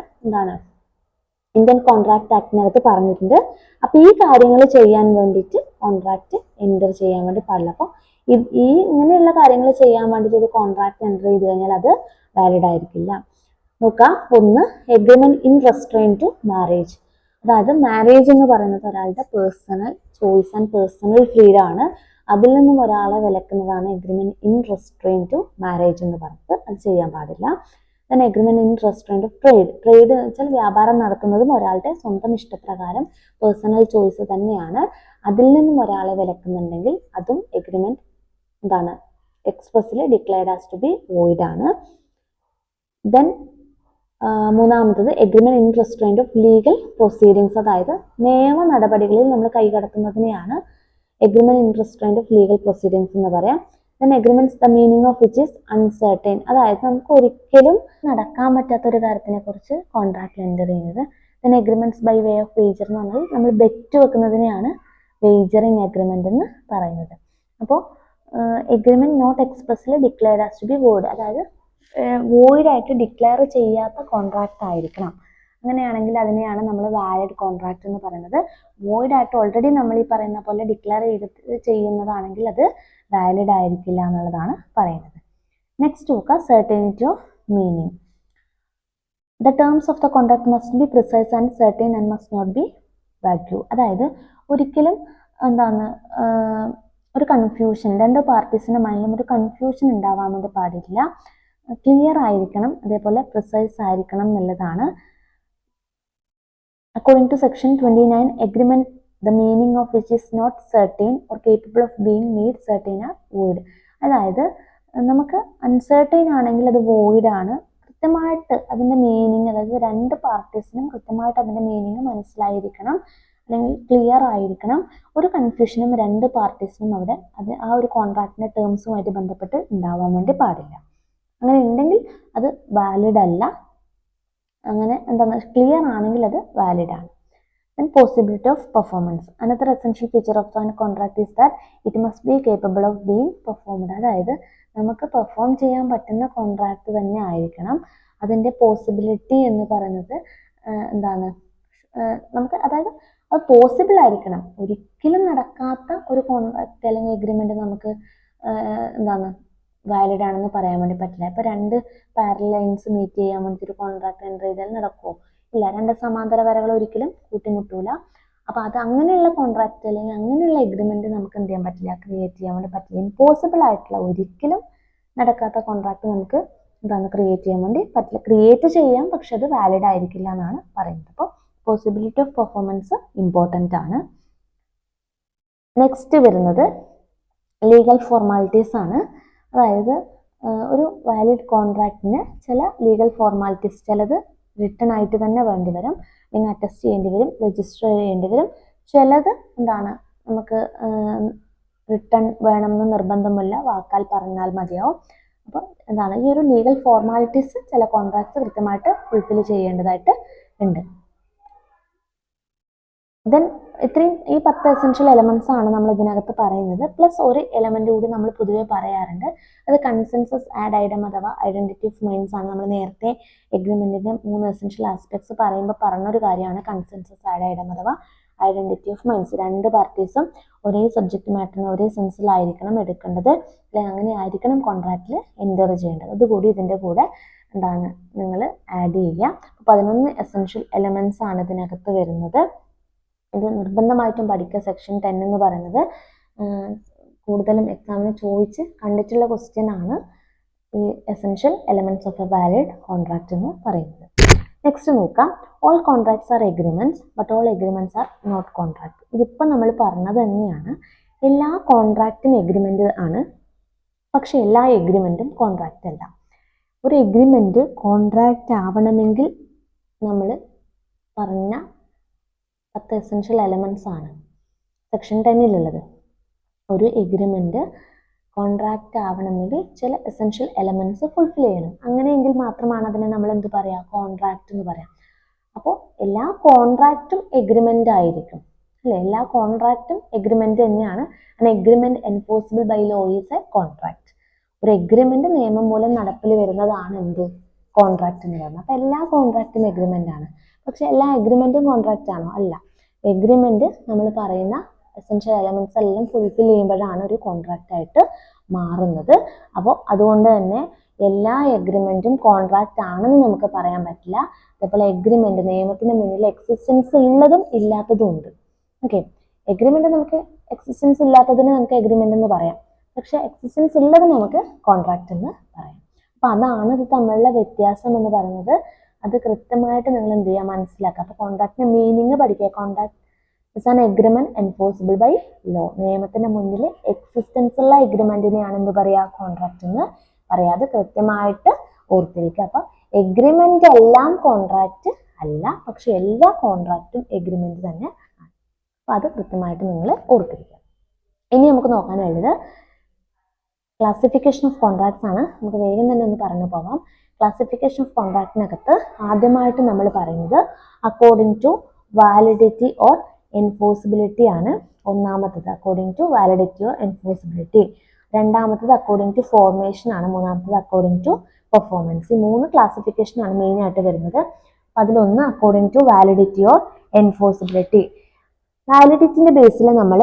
ഇന്ത്യൻ കോൺട്രാക്ട് ആക്ടിനകത്ത് പറഞ്ഞിട്ടുണ്ട്. അപ്പൊ ഈ കാര്യങ്ങൾ ചെയ്യാൻ വേണ്ടിയിട്ട് കോൺട്രാക്ട് എൻ്റർ ചെയ്യാൻ വേണ്ടി പാടില്ല. അപ്പോൾ ഇങ്ങനെയുള്ള കാര്യങ്ങൾ ചെയ്യാൻ വേണ്ടിയിട്ട് ഒരു കോൺട്രാക്ട് എൻ്റർ ചെയ്ത് കഴിഞ്ഞാൽ അത് വാലിഡ് ആയിരിക്കില്ല. നോക്കാം, ഒന്ന് agreement in restraint to marriage. അതായത് മാരേജ് എന്ന് പറയുന്നത് ഒരാളുടെ personal choice and personal freedom ആണ്. അതിൽ നിന്നും ഒരാളെ വിലക്കുന്നതാണ് agreement in restraint to marriage എന്ന് പറയുന്നത്. അത് ചെയ്യാൻ പാടില്ല. Then agreement in restraint to trade. Trade എന്ന് വെച്ചാൽ വ്യാപാരം നടത്തുന്നതും ഒരാളുടെ സ്വന്തം ഇഷ്ടപ്രകാരം പേഴ്സണൽ ചോയ്സ് തന്നെയാണ്. അതിൽ നിന്നും ഒരാളെ വിലക്കുന്നുണ്ടെങ്കിൽ അതും agreement expressly declared as to be void ആണ്. ദെൻ മൂന്നാമത്തത് agreement in restraint of legal proceedings. അതായത് നിയമ നടപടികളിൽ നമ്മൾ കൈകടത്തുന്നതിനെയാണ് agreement in restraint of legal proceedings എന്ന് പറയാം. Then agreements the meaning of which is uncertain. അതായത് നമുക്ക് ഒരിക്കലും നടക്കാൻ പറ്റാത്ത ഒരു കാര്യത്തിനെ കുറിച്ച് കോൺട്രാക്ട് എൻ്റർ ചെയ്യുന്നത്. Then agreements by way of wager എന്ന് പറഞ്ഞാൽ നമ്മൾ ബെറ്റ് വെക്കുന്നതിനെയാണ് വേജറിങ് എഗ്രിമെന്റ് എന്ന് പറയുന്നത്. അപ്പോൾ agreement not expressly declared as to be void, അതായത് വോയിഡ് ആയിട്ട് ഡിക്ലെയർ ചെയ്യാത്ത കോൺട്രാക്ട് ആയിരിക്കണം. അങ്ങനെയാണെങ്കിൽ അതിനെയാണ് നമ്മൾ വാലിഡ് കോൺട്രാക്ട് എന്ന് പറയുന്നത്. വോയിഡ് ആയിട്ട് ഓൾറെഡി നമ്മൾ ഈ പറയുന്ന പോലെ ഡിക്ലെയർ ചെയ്യുന്നതാണെങ്കിൽ അത് വാലിഡ് ആയിരിക്കില്ല എന്നുള്ളതാണ് പറയുന്നത്. നെക്സ്റ്റ് നോക്കുക, certainty of meaning. The terms of the contract must be precise and certain and must not be vague. അതായത് ഒരിക്കലും എന്താണ് ഒരു കൺഫ്യൂഷൻ, രണ്ട് പാർട്ടീസിൻ്റെ മൈൻഡിലും ഒരു കൺഫ്യൂഷൻ ഉണ്ടാവാൻ വേണ്ടി പാടില്ല. ക്ലിയർ ആയിരിക്കണം, അതേപോലെ പ്രിസൈസ് ആയിരിക്കണം എന്നുള്ളതാണ്. According to section 29, agreement the meaning of which is not certain or capable of being made certain are void. അതായത് നമുക്ക് അൺസർട്ടൈൻ ആണെങ്കിൽ അത് വോയിഡ് ആണ്. കൃത്യമായിട്ട് അതിൻ്റെ മീനിങ്, അതായത് രണ്ട് പാർട്ടീസിനും കൃത്യമായിട്ട് അതിൻ്റെ മീനിങ് മനസ്സിലായിരിക്കണം, അല്ലെങ്കിൽ ക്ലിയർ ആയിരിക്കണം. ഒരു കൺഫ്യൂഷനും രണ്ട് പാർട്ടീസിനും അവിടെ അത് ആ ഒരു കോൺട്രാക്റ്റിൻ്റെ ടേംസുമായിട്ട് ബന്ധപ്പെട്ട് ഉണ്ടാവാൻ വേണ്ടി പാടില്ല. അങ്ങനെ ഉണ്ടെങ്കിൽ അത് വാലിഡ് അല്ല. അങ്ങനെ എന്താണ് ക്ലിയർ ആണെങ്കിൽ അത് വാലിഡ് ആണ്. Then possibility of performance. Another essential feature of the contract is that it must be capable of being performed. അതായത് നമുക്ക് പെർഫോം ചെയ്യാൻ പറ്റുന്ന കോൺട്രാക്ട് തന്നെ ആയിരിക്കണം. അതിൻ്റെ പോസിബിലിറ്റി എന്ന് പറയുന്നത് എന്താണ്, നമുക്ക് അതായത് അത് പോസിബിൾ ആയിരിക്കണം. ഒരിക്കലും നടക്കാത്ത ഒരു കോൺട്രാക്ട് അല്ലെങ്കിൽ എഗ്രിമെന്റ് നമുക്ക് എന്താണ് വാലിഡ് ആണെന്ന് പറയാൻ വേണ്ടി പറ്റില്ല. ഇപ്പൊ രണ്ട് പാരലൽ ലൈൻസ് മീറ്റ് ചെയ്യാൻ വേണ്ടി ഒരു കോൺട്രാക്ട് എൻ്റർ ചെയ്താൽ നടക്കുമോ? ഇല്ല. രണ്ട് സമാന്തര വരകൾ ഒരിക്കലും കൂട്ടിമുട്ടൂല. അപ്പൊ അത് അങ്ങനെയുള്ള കോൺട്രാക്ട് അല്ലെങ്കിൽ അങ്ങനെയുള്ള എഗ്രിമെന്റ് നമുക്ക് എന്ത് ചെയ്യാൻ പറ്റില്ല, ക്രിയേറ്റ് ചെയ്യാൻ വേണ്ടി പറ്റില്ല. ഇമ്പോസിബിൾ ആയിട്ടുള്ള, ഒരിക്കലും നടക്കാത്ത കോൺട്രാക്ട് നമുക്ക് എന്താണ് ക്രിയേറ്റ് ചെയ്യാൻ വേണ്ടി പറ്റില്ല. ക്രിയേറ്റ് ചെയ്യാം, പക്ഷെ അത് വാലിഡ് ആയിരിക്കില്ല എന്നാണ് പറയുന്നത്. അപ്പോൾ പോസിബിലിറ്റി ഓഫ് പെർഫോമൻസ് ഇമ്പോർട്ടൻ്റ് ആണ്. നെക്സ്റ്റ് വരുന്നത് ലീഗൽ ഫോർമാലിറ്റീസ് ആണ്. അതായത് ഒരു വാലിഡ് കോൺട്രാക്റ്റിന് ചില ലീഗൽ ഫോർമാലിറ്റീസ്, ചിലത് റിട്ടൺ ആയിട്ട് തന്നെ വേണ്ടി വരും, അല്ലെങ്കിൽ അറ്റസ്റ്റ് ചെയ്യേണ്ടി വരും, രജിസ്റ്റർ ചെയ്യേണ്ടി വരും. ചിലത് എന്താണ് നമുക്ക് റിട്ടൺ വേണമെന്ന് നിർബന്ധമില്ല, വാക്കാൽ പറഞ്ഞാൽ മതിയാവും. അപ്പോൾ എന്താണ് ഈ ഒരു ലീഗൽ ഫോർമാലിറ്റീസ് ചില കോൺട്രാക്ട്സ് കൃത്യമായിട്ട് ഫുൾഫിൽ ചെയ്യേണ്ടതായിട്ട് ഉണ്ട്. ദെൻ ഇത്രയും ഈ 10 എസെൻഷ്യൽ എലമെന്റ്സ് ആണ് നമ്മൾ ഇതിനകത്ത് പറയുന്നത്. പ്ലസ് ഒരു എലമെന്റ് കൂടി നമ്മൾ പൊതുവെ പറയാറുണ്ട്, അത് കൺസെൻസസ് ആഡ് ഐഡം അഥവാ ഐഡന്റിറ്റി ഓഫ് മൈൻഡ്സ് ആണ്. നമ്മൾ നേരത്തെ എഗ്രിമെന്റിന്റെ 3 എസെൻഷ്യൽ ആസ്പെക്ട്സ് പറയുമ്പോൾ പറഞ്ഞൊരു കാര്യമാണ് കൺസെൻസസ് ആഡ് ഐഡം അഥവാ ഐഡന്റിറ്റി ഓഫ് മൈൻഡ്സ്. രണ്ട് പാർട്ടീസും ഒരേ സബ്ജക്ട് മാറ്ററിന് ഒരേ സെൻസിലായിരിക്കണം എടുക്കേണ്ടത്, അല്ലെങ്കിൽ അങ്ങനെ ആയിരിക്കണം കോൺട്രാക്റ്റിൽ എൻ്റർ ചെയ്യേണ്ടത്. അതുകൂടി ഇതിൻ്റെ കൂടെ എന്താണ് നിങ്ങൾ ആഡ് ചെയ്യുക. 11 എസെൻഷ്യൽ എലമെന്റ്സ് ആണ് ഇതിനകത്ത് വരുന്നത്. ഇത് നിർബന്ധമായിട്ടും പഠിക്കുക. സെക്ഷൻ 10 എന്ന് പറയുന്നത് കൂടുതലും എക്സാമിന് ചോദിച്ച് കണ്ടിട്ടുള്ള ക്വസ്റ്റ്യൻ ആണ് ഈ essential elements of a valid contract എന്ന് പറയുന്നത്. നെക്സ്റ്റ് നോക്കാം, all contracts are agreements but all agreements are not contract. ഇതിപ്പോൾ നമ്മൾ പറഞ്ഞത് തന്നെയാണ്, എല്ലാ കോൺട്രാക്റ്റും എഗ്രിമെന്റ് ആണ്, പക്ഷെ എല്ലാ എഗ്രിമെന്റും കോൺട്രാക്റ്റ് അല്ല. ഒരു എഗ്രിമെന്റ് കോൺട്രാക്റ്റ് ആവണമെങ്കിൽ നമ്മൾ പറഞ്ഞ 10 എസെൻഷ്യൽ എലമെന്റ്സ് ആണ് സെക്ഷൻ 10-ലുള്ളത്. ഒരു എഗ്രിമെന്റ് കോൺട്രാക്റ്റ് ആവണമെങ്കിൽ ചില എസെൻഷ്യൽ എലമെന്റ്സ് ഫുൾഫിൽ ചെയ്യണം. അങ്ങനെയെങ്കിൽ മാത്രമാണ് അതിനെ നമ്മൾ എന്ത് പറയാം, കോൺട്രാക്റ്റ് എന്ന് പറയാം. അപ്പോൾ എല്ലാ കോൺട്രാക്റ്റും എഗ്രിമെന്റ് ആയിരിക്കും അല്ലെ, എല്ലാ കോൺട്രാക്റ്റും എഗ്രിമെന്റ് തന്നെയാണ്. An agreement enforceable by law is a contract. ഒരു എഗ്രിമെന്റ് നിയമം മൂലം നടപ്പിൽ വരുന്നതാണ് എന്ത്, കോൺട്രാക്ട് എന്ന് പറയുന്നത്. അപ്പൊ എല്ലാ കോൺട്രാക്റ്റും എഗ്രിമെന്റ് ആണ്. പക്ഷെ എല്ലാ എഗ്രിമെന്റും കോൺട്രാക്റ്റ് ആണോ? അല്ല. എഗ്രിമെന്റ് നമ്മൾ പറയുന്ന എസെൻഷ്യൽ എലമെന്റ്സ് എല്ലാം ഫുൾഫിൽ ചെയ്യുമ്പോഴാണ് ഒരു കോൺട്രാക്റ്റ് ആയിട്ട് മാറുന്നത്. അപ്പോൾ അതുകൊണ്ട് തന്നെ എല്ലാ എഗ്രിമെന്റും കോൺട്രാക്റ്റ് ആണെന്ന് നമുക്ക് പറയാൻ പറ്റില്ല. അതേപോലെ എഗ്രിമെന്റ് നിയമത്തിന് മുന്നിൽ എക്സിസ്റ്റൻസ് ഉള്ളതും ഇല്ലാത്തതും ഉണ്ട്. ഓക്കെ, എഗ്രിമെന്റ് നമുക്ക് എക്സിസ്റ്റൻസ് ഇല്ലാത്തതിന് നമുക്ക് എഗ്രിമെന്റ് എന്ന് പറയാം, പക്ഷെ എക്സിസ്റ്റൻസ് ഉള്ളത് നമുക്ക് കോൺട്രാക്റ്റ് എന്ന് പറയാം. അപ്പൊ അതാണ് ഇത് തമ്മിലുള്ള വ്യത്യാസം എന്ന് പറയുന്നത്. അത് കൃത്യമായിട്ട് നിങ്ങൾ എന്ത് ചെയ്യുക, മനസ്സിലാക്കുക. അപ്പോൾ കോൺട്രാക്റ്റിന്റെ മീനിങ് പഠിക്കുക. Contract is an agreement enforceable by law. നിയമത്തിന് മുന്നിൽ എക്സിസ്റ്റൻസ് ഉള്ള എഗ്രിമെന്റിനെയാണ് എന്ത് പറയുക, കോൺട്രാക്ട് എന്ന് പറയാതെ കൃത്യമായിട്ട് ഓർത്തിരിക്കുക. അപ്പൊ എഗ്രിമെന്റ് എല്ലാം കോൺട്രാക്റ്റ് അല്ല, പക്ഷെ എല്ലാ കോൺട്രാക്റ്റും എഗ്രിമെന്റ് തന്നെ ആണ്. അപ്പൊ അത് കൃത്യമായിട്ട് നിങ്ങൾ ഓർത്തിരിക്കുക. ഇനി നമുക്ക് നോക്കാനുള്ളത് ക്ലാസിഫിക്കേഷൻ ഓഫ് കോൺട്രാക്ട്സ് ആണ്. നമുക്ക് വേഗം തന്നെ ഒന്ന് പറഞ്ഞു പോകാം. ക്ലാസിഫിക്കേഷൻ ഓഫ് കോൺട്രാക്റ്റിനകത്ത് ആദ്യമായിട്ട് നമ്മൾ പറയുന്നത് according to validity or enforceability ആണ്. ഒന്നാമത്തത് according to validity or enforceability, രണ്ടാമത്തത് അക്കോർഡിംഗ് ടു ഫോർമേഷൻ ആണ്, മൂന്നാമത്തത് അക്കോർഡിംഗ് ടു പെർഫോമൻസ്. ഈ 3 ക്ലാസിഫിക്കേഷൻ ആണ് മെയിൻ ആയിട്ട് വരുന്നത്. അതിലൊന്ന് according to validity or enforceability. വാലിഡിറ്റിന്റെ ബേസിൽ നമ്മൾ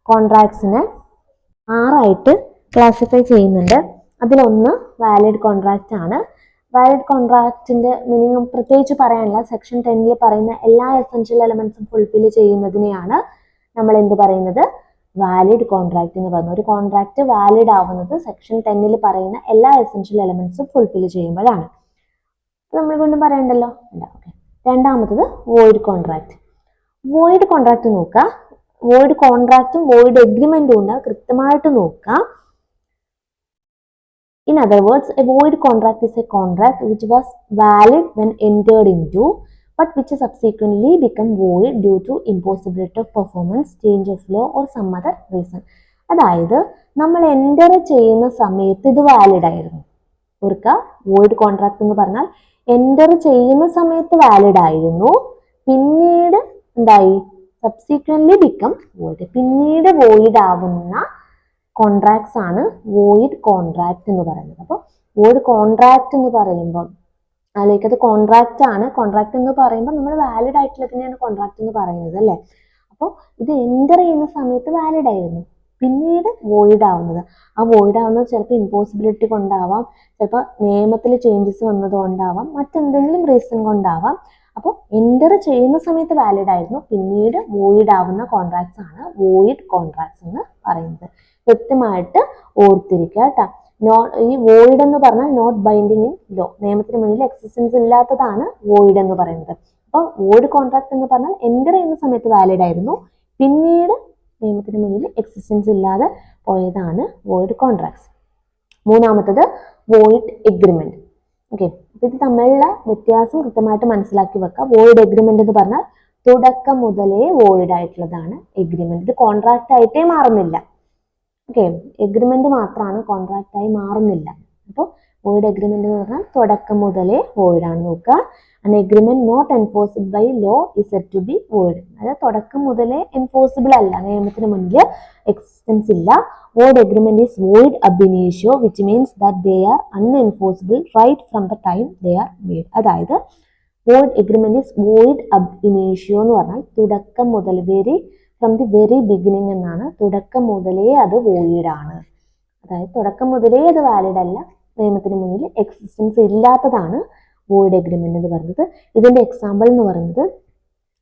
കോൺട്രാക്ട്സിനെ 6 ക്ലാസിഫൈ ചെയ്യുന്നുണ്ട്. അതിലൊന്ന് വാലിഡ് കോൺട്രാക്റ്റ് ആണ്. വാലിഡ് കോൺട്രാക്റ്റിന്റെ മീനിങ് പ്രത്യേകിച്ച് പറയാനില്ല. സെക്ഷൻ 10 പറയുന്ന എല്ലാ എസെൻഷ്യൽ എലമെന്റ്സും ഫുൾഫിൽ ചെയ്യുന്നതിനെയാണ് നമ്മൾ എന്ത് പറയുന്നത്, വാലിഡ് കോൺട്രാക്ട് എന്ന് പറയുന്നത്. ഒരു കോൺട്രാക്ട് വാലിഡ് ആവുന്നത് സെക്ഷൻ 10 പറയുന്ന എല്ലാ എസെൻഷ്യൽ എലമെന്റ്സും ഫുൾഫിൽ ചെയ്യുമ്പോഴാണ്. നമ്മൾ വീണ്ടും പറയണ്ടല്ലോ. ഓക്കെ. രണ്ടാമത്തത് വോയിഡ് കോൺട്രാക്ട്. വോയിഡ് കോൺട്രാക്ട് നോക്കുക. വോയിഡ് കോൺട്രാക്റ്റും വോയിഡ് എഗ്രിമെന്റും ഉണ്ട്, കൃത്യമായിട്ട് നോക്കുക. In other words, a void contract is a contract which was valid when entered into, but which subsequently become void due to impossibility of performance, change of law or some other reason. അതായത് നമ്മൾ എൻ്റർ ചെയ്യുന്ന സമയത്ത് ഇത് വാലിഡ് ആയിരുന്നു. ഓർക്കുക, വോയിഡ് കോൺട്രാക്ട് എന്ന് പറഞ്ഞാൽ എൻ്റർ ചെയ്യുന്ന സമയത്ത് വാലിഡ് ആയിരുന്നു, പിന്നീട് എന്തായി, സബ്സിക്വൻ്റ്ലി ബിക്കം വോയിഡ്, പിന്നീട് വോയിഡ് ആവുന്ന കോൺട്രാക്ട്സ് ആണ് വോയിഡ് കോൺട്രാക്ട് എന്ന് പറയുന്നത്. അപ്പോൾ വോയിഡ് കോൺട്രാക്ട് എന്ന് പറയുമ്പോൾ അതിലേക്ക് അത് കോൺട്രാക്റ്റ് ആണ്. കോൺട്രാക്ട് എന്ന് പറയുമ്പോൾ നമ്മൾ വാലിഡ് ആയിട്ടുള്ളതിനെയാണ് കോൺട്രാക്ട് എന്ന് പറയുന്നത് അല്ലേ. അപ്പോൾ ഇത് എൻ്റർ ചെയ്യുന്ന സമയത്ത് വാലിഡ് ആയിരുന്നു, പിന്നീട് വോയിഡ് ആവുന്നത്. ആ വോയിഡ് ആവുന്നത് ചിലപ്പോൾ ഇമ്പോസിബിലിറ്റി കൊണ്ടാവാം, ചിലപ്പോൾ നിയമത്തിൽ ചേഞ്ചസ് വന്നത് കൊണ്ടാവാം, മറ്റെന്തെങ്കിലും റീസൺ കൊണ്ടാവാം. അപ്പോൾ എൻ്റർ ചെയ്യുന്ന സമയത്ത് വാലിഡ് ആയിരുന്നു, പിന്നീട് വോയിഡ് ആവുന്ന കോൺട്രാക്ട്സ് ആണ് വോയിഡ് കോൺട്രാക്ട്സ് എന്ന് പറയുന്നത്. കൃത്യമായിട്ട് ഓർത്തിരിക്കുക കേട്ടോ. ഈ വോയിഡ് എന്ന് പറഞ്ഞാൽ നോട്ട് ബൈൻഡിങ് ഇൻ ലോ, നിയമത്തിന് മുന്നിൽ എക്സിസ്റ്റൻസ് ഇല്ലാത്തതാണ് വോയിഡ് എന്ന് പറയുന്നത്. അപ്പോൾ വോയിഡ് കോൺട്രാക്ട് എന്ന് പറഞ്ഞാൽ എൻ്റർ ചെയ്യുന്ന സമയത്ത് വാലിഡ് ആയിരുന്നു, പിന്നീട് നിയമത്തിന് മുന്നിൽ എക്സിസ്റ്റൻസ് ഇല്ലാതെ പോയതാണ് വോയിഡ് കോൺട്രാക്ട്സ്. മൂന്നാമത്തത് വോയിഡ് എഗ്രിമെന്റ്. ഓക്കെ, ഇത് തമ്മിലുള്ള വ്യത്യാസം കൃത്യമായിട്ട് മനസ്സിലാക്കി വെക്കുക. വോയിഡ് എഗ്രിമെന്റ് എന്ന് പറഞ്ഞാൽ തുടക്കം മുതലേ വോയിഡ് ആയിട്ടുള്ളതാണ് എഗ്രിമെന്റ്. ഇത് കോൺട്രാക്റ്റ് ആയിട്ടേ മാറുന്നില്ല. ഓക്കെ, എഗ്രിമെന്റ് മാത്രമാണ് കോൺട്രാക്റ്റ് ആയി മാറുന്നില്ല. അപ്പോൾ വോയിഡ് എഗ്രിമെന്റ് എന്ന് പറഞ്ഞാൽ തുടക്കം മുതലേ വോയിഡ് ആണ്. നോക്കുക, an agreement not enforced by law is said to be void. അതായത് തുടക്കം മുതലേ എൻഫോഴ്സിബിൾ അല്ല, നിയമത്തിന് മുന്നിൽ എക്സിസ്റ്റൻസ് ഇല്ല. Void agreement is void ab initio, which means that they are unenforceable right from the time they are made. അതായത് void agreement is void ab initio എന്ന് പറഞ്ഞാൽ തുടക്കം മുതൽ, ഫ്രം ദി വെരി ബിഗിനിങ് എന്നാണ്. തുടക്കം മുതലേ അത് വോയിഡ് ആണ്. അതായത് തുടക്കം മുതലേ അത് വാലിഡ് അല്ല, നിയമത്തിന് മുന്നിൽ എക്സിസ്റ്റൻസ് ഇല്ലാത്തതാണ് വോയിഡ് എഗ്രിമെന്റ് എന്ന് പറയുന്നത്. ഇതിന്റെ എക്സാമ്പിൾ എന്ന് പറയുന്നത്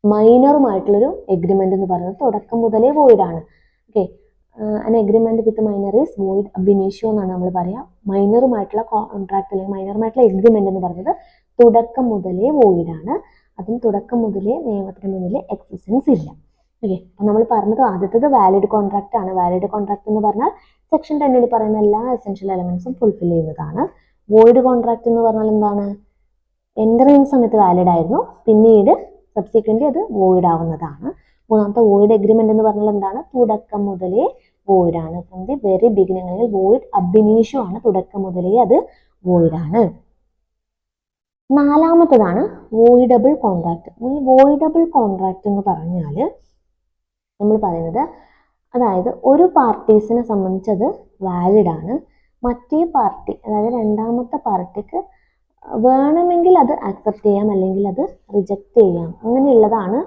മൈനറുമായിട്ടുള്ളൊരു എഗ്രിമെന്റ് എന്ന് പറയുന്നത് തുടക്കം മുതലേ വോയിഡ് ആണ്. Okay, an agreement with minor is void ab initio എന്നാണ് നമ്മൾ പറയാം. മൈനറുമായിട്ടുള്ള കോൺട്രാക്ട് അല്ലെങ്കിൽ മൈനറുമായിട്ടുള്ള എഗ്രിമെന്റ് എന്ന് പറയുന്നത് തുടക്കം മുതലേ വോയിഡ് ആണ്, അതിന് തുടക്കം മുതലേ നിയമത്തിന് മുന്നിൽ എക്സിസ്റ്റൻസ് ഇല്ല. ഓക്കെ, അപ്പം നമ്മൾ പറഞ്ഞത് ആദ്യത്തേത് വാലിഡ് കോൺട്രാക്ട് ആണ്. വാലിഡ് കോൺട്രാക്ട് എന്ന് പറഞ്ഞാൽ സെക്ഷൻ 10 പറയുന്ന എല്ലാ എസെൻഷ്യൽ എലമെന്റ്സും ഫുൾഫിൽ ചെയ്യുന്നതാണ്. വോയിഡ് കോൺട്രാക്ട് എന്ന് പറഞ്ഞാൽ എന്താണ്, എൻ്റർ ചെയ്യുന്ന സമയത്ത് വാലിഡ് ആയിരുന്നു, പിന്നീട് സബ്സിക്വൻ്റ്ലി അത് വോയിഡ് ആവുന്നതാണ്. മൂന്നാമത്തെ വോയിഡ് എഗ്രിമെന്റ് എന്ന് പറഞ്ഞാൽ എന്താണ്, തുടക്കം മുതലേ വോയിഡ് ആണ്, ഫ്രം ദി വെരി ബിഗിനിങ്, അല്ലെങ്കിൽ വോയിഡ് അബ് ഇനിഷ്യോ ആണ്, തുടക്കം മുതലേ അത് വോയിഡ് ആണ്. നാലാമത്തതാണ് വോയിഡബിൾ കോൺട്രാക്ട്. ഈ വോയിഡബിൾ കോൺട്രാക്ട് എന്ന് പറഞ്ഞാൽ നമ്മൾ പറയുന്നത്, അതായത് ഒരു പാർട്ടീസിനെ സംബന്ധിച്ചത് വാലിഡ് ആണ്, മറ്റേ പാർട്ടി അതായത് രണ്ടാമത്തെ പാർട്ടിക്ക് വേണമെങ്കിൽ അത് ആക്സെപ്റ്റ് ചെയ്യാം, അല്ലെങ്കിൽ അത് റിജക്റ്റ് ചെയ്യാം. അങ്ങനെയുള്ളതാണ്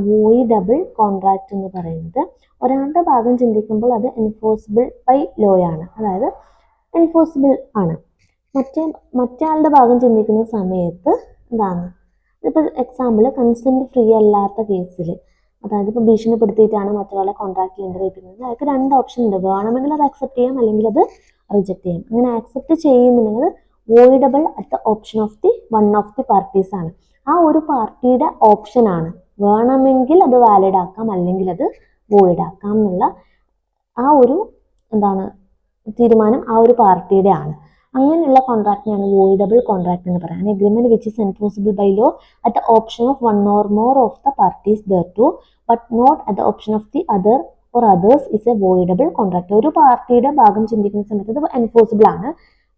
വോയിഡബിൾ കോൺട്രാക്ട് എന്ന് പറയുന്നത്. ഒരാളുടെ ഭാഗം ചിന്തിക്കുമ്പോൾ അത് എൻഫോഴ്സിബിൾ ബൈ ലോ ആണ്, അതായത് എൻഫോഴ്സിബിൾ ആണ്. മറ്റേ ഭാഗം ചിന്തിക്കുന്ന സമയത്ത് എന്താണ്, ഇപ്പോൾ എക്സാമ്പിൾ കൺസെന്റ് ഫ്രീ അല്ലാത്ത കേസിൽ, അതായത് ഇപ്പോൾ ഭീഷണിപ്പെടുത്തിയിട്ടാണ് മറ്റൊരാളെ കോൺട്രാക്റ്റിൽ എൻ്റർ ചെയ്യിപ്പിക്കുന്നത്, അയാൾക്ക് 2 ഓപ്ഷൻ ഉണ്ട്, വേണമെങ്കിൽ അത് ആക്സെപ്റ്റ് ചെയ്യാം, അല്ലെങ്കിൽ അത് റിജക്റ്റ് ചെയ്യാം. അങ്ങനെ ആക്സെപ്റ്റ് ചെയ്യുന്നുണ്ടെങ്കിൽ voidable at the option of the one of the parties ആണ്. ആ ഒരു പാർട്ടിയുടെ ഓപ്ഷൻ ആണ്, വേണമെങ്കിൽ അത് വാലിഡ് ആക്കാം, അല്ലെങ്കിൽ അത് വോയിഡ് ആക്കാം എന്നുള്ള ആ ഒരു തീരുമാനം ആ ഒരു പാർട്ടിയുടെ ആണ്. അങ്ങനെയുള്ള കോൺട്രാക്റ്റിനെയാണ് വോയിഡബിൾ കോൺട്രാക്ട് എന്ന് പറയുന്നത്. Agreement which is enforceable by law at the option of one or more of the parties thereto, but not at the option of the other or others is a voidable contract. ഒരു പാർട്ടിയുടെ ഭാഗം ചിന്തിക്കുന്ന സമയത്ത് അത് എൻഫോഴ്സിബിൾ ആണ്,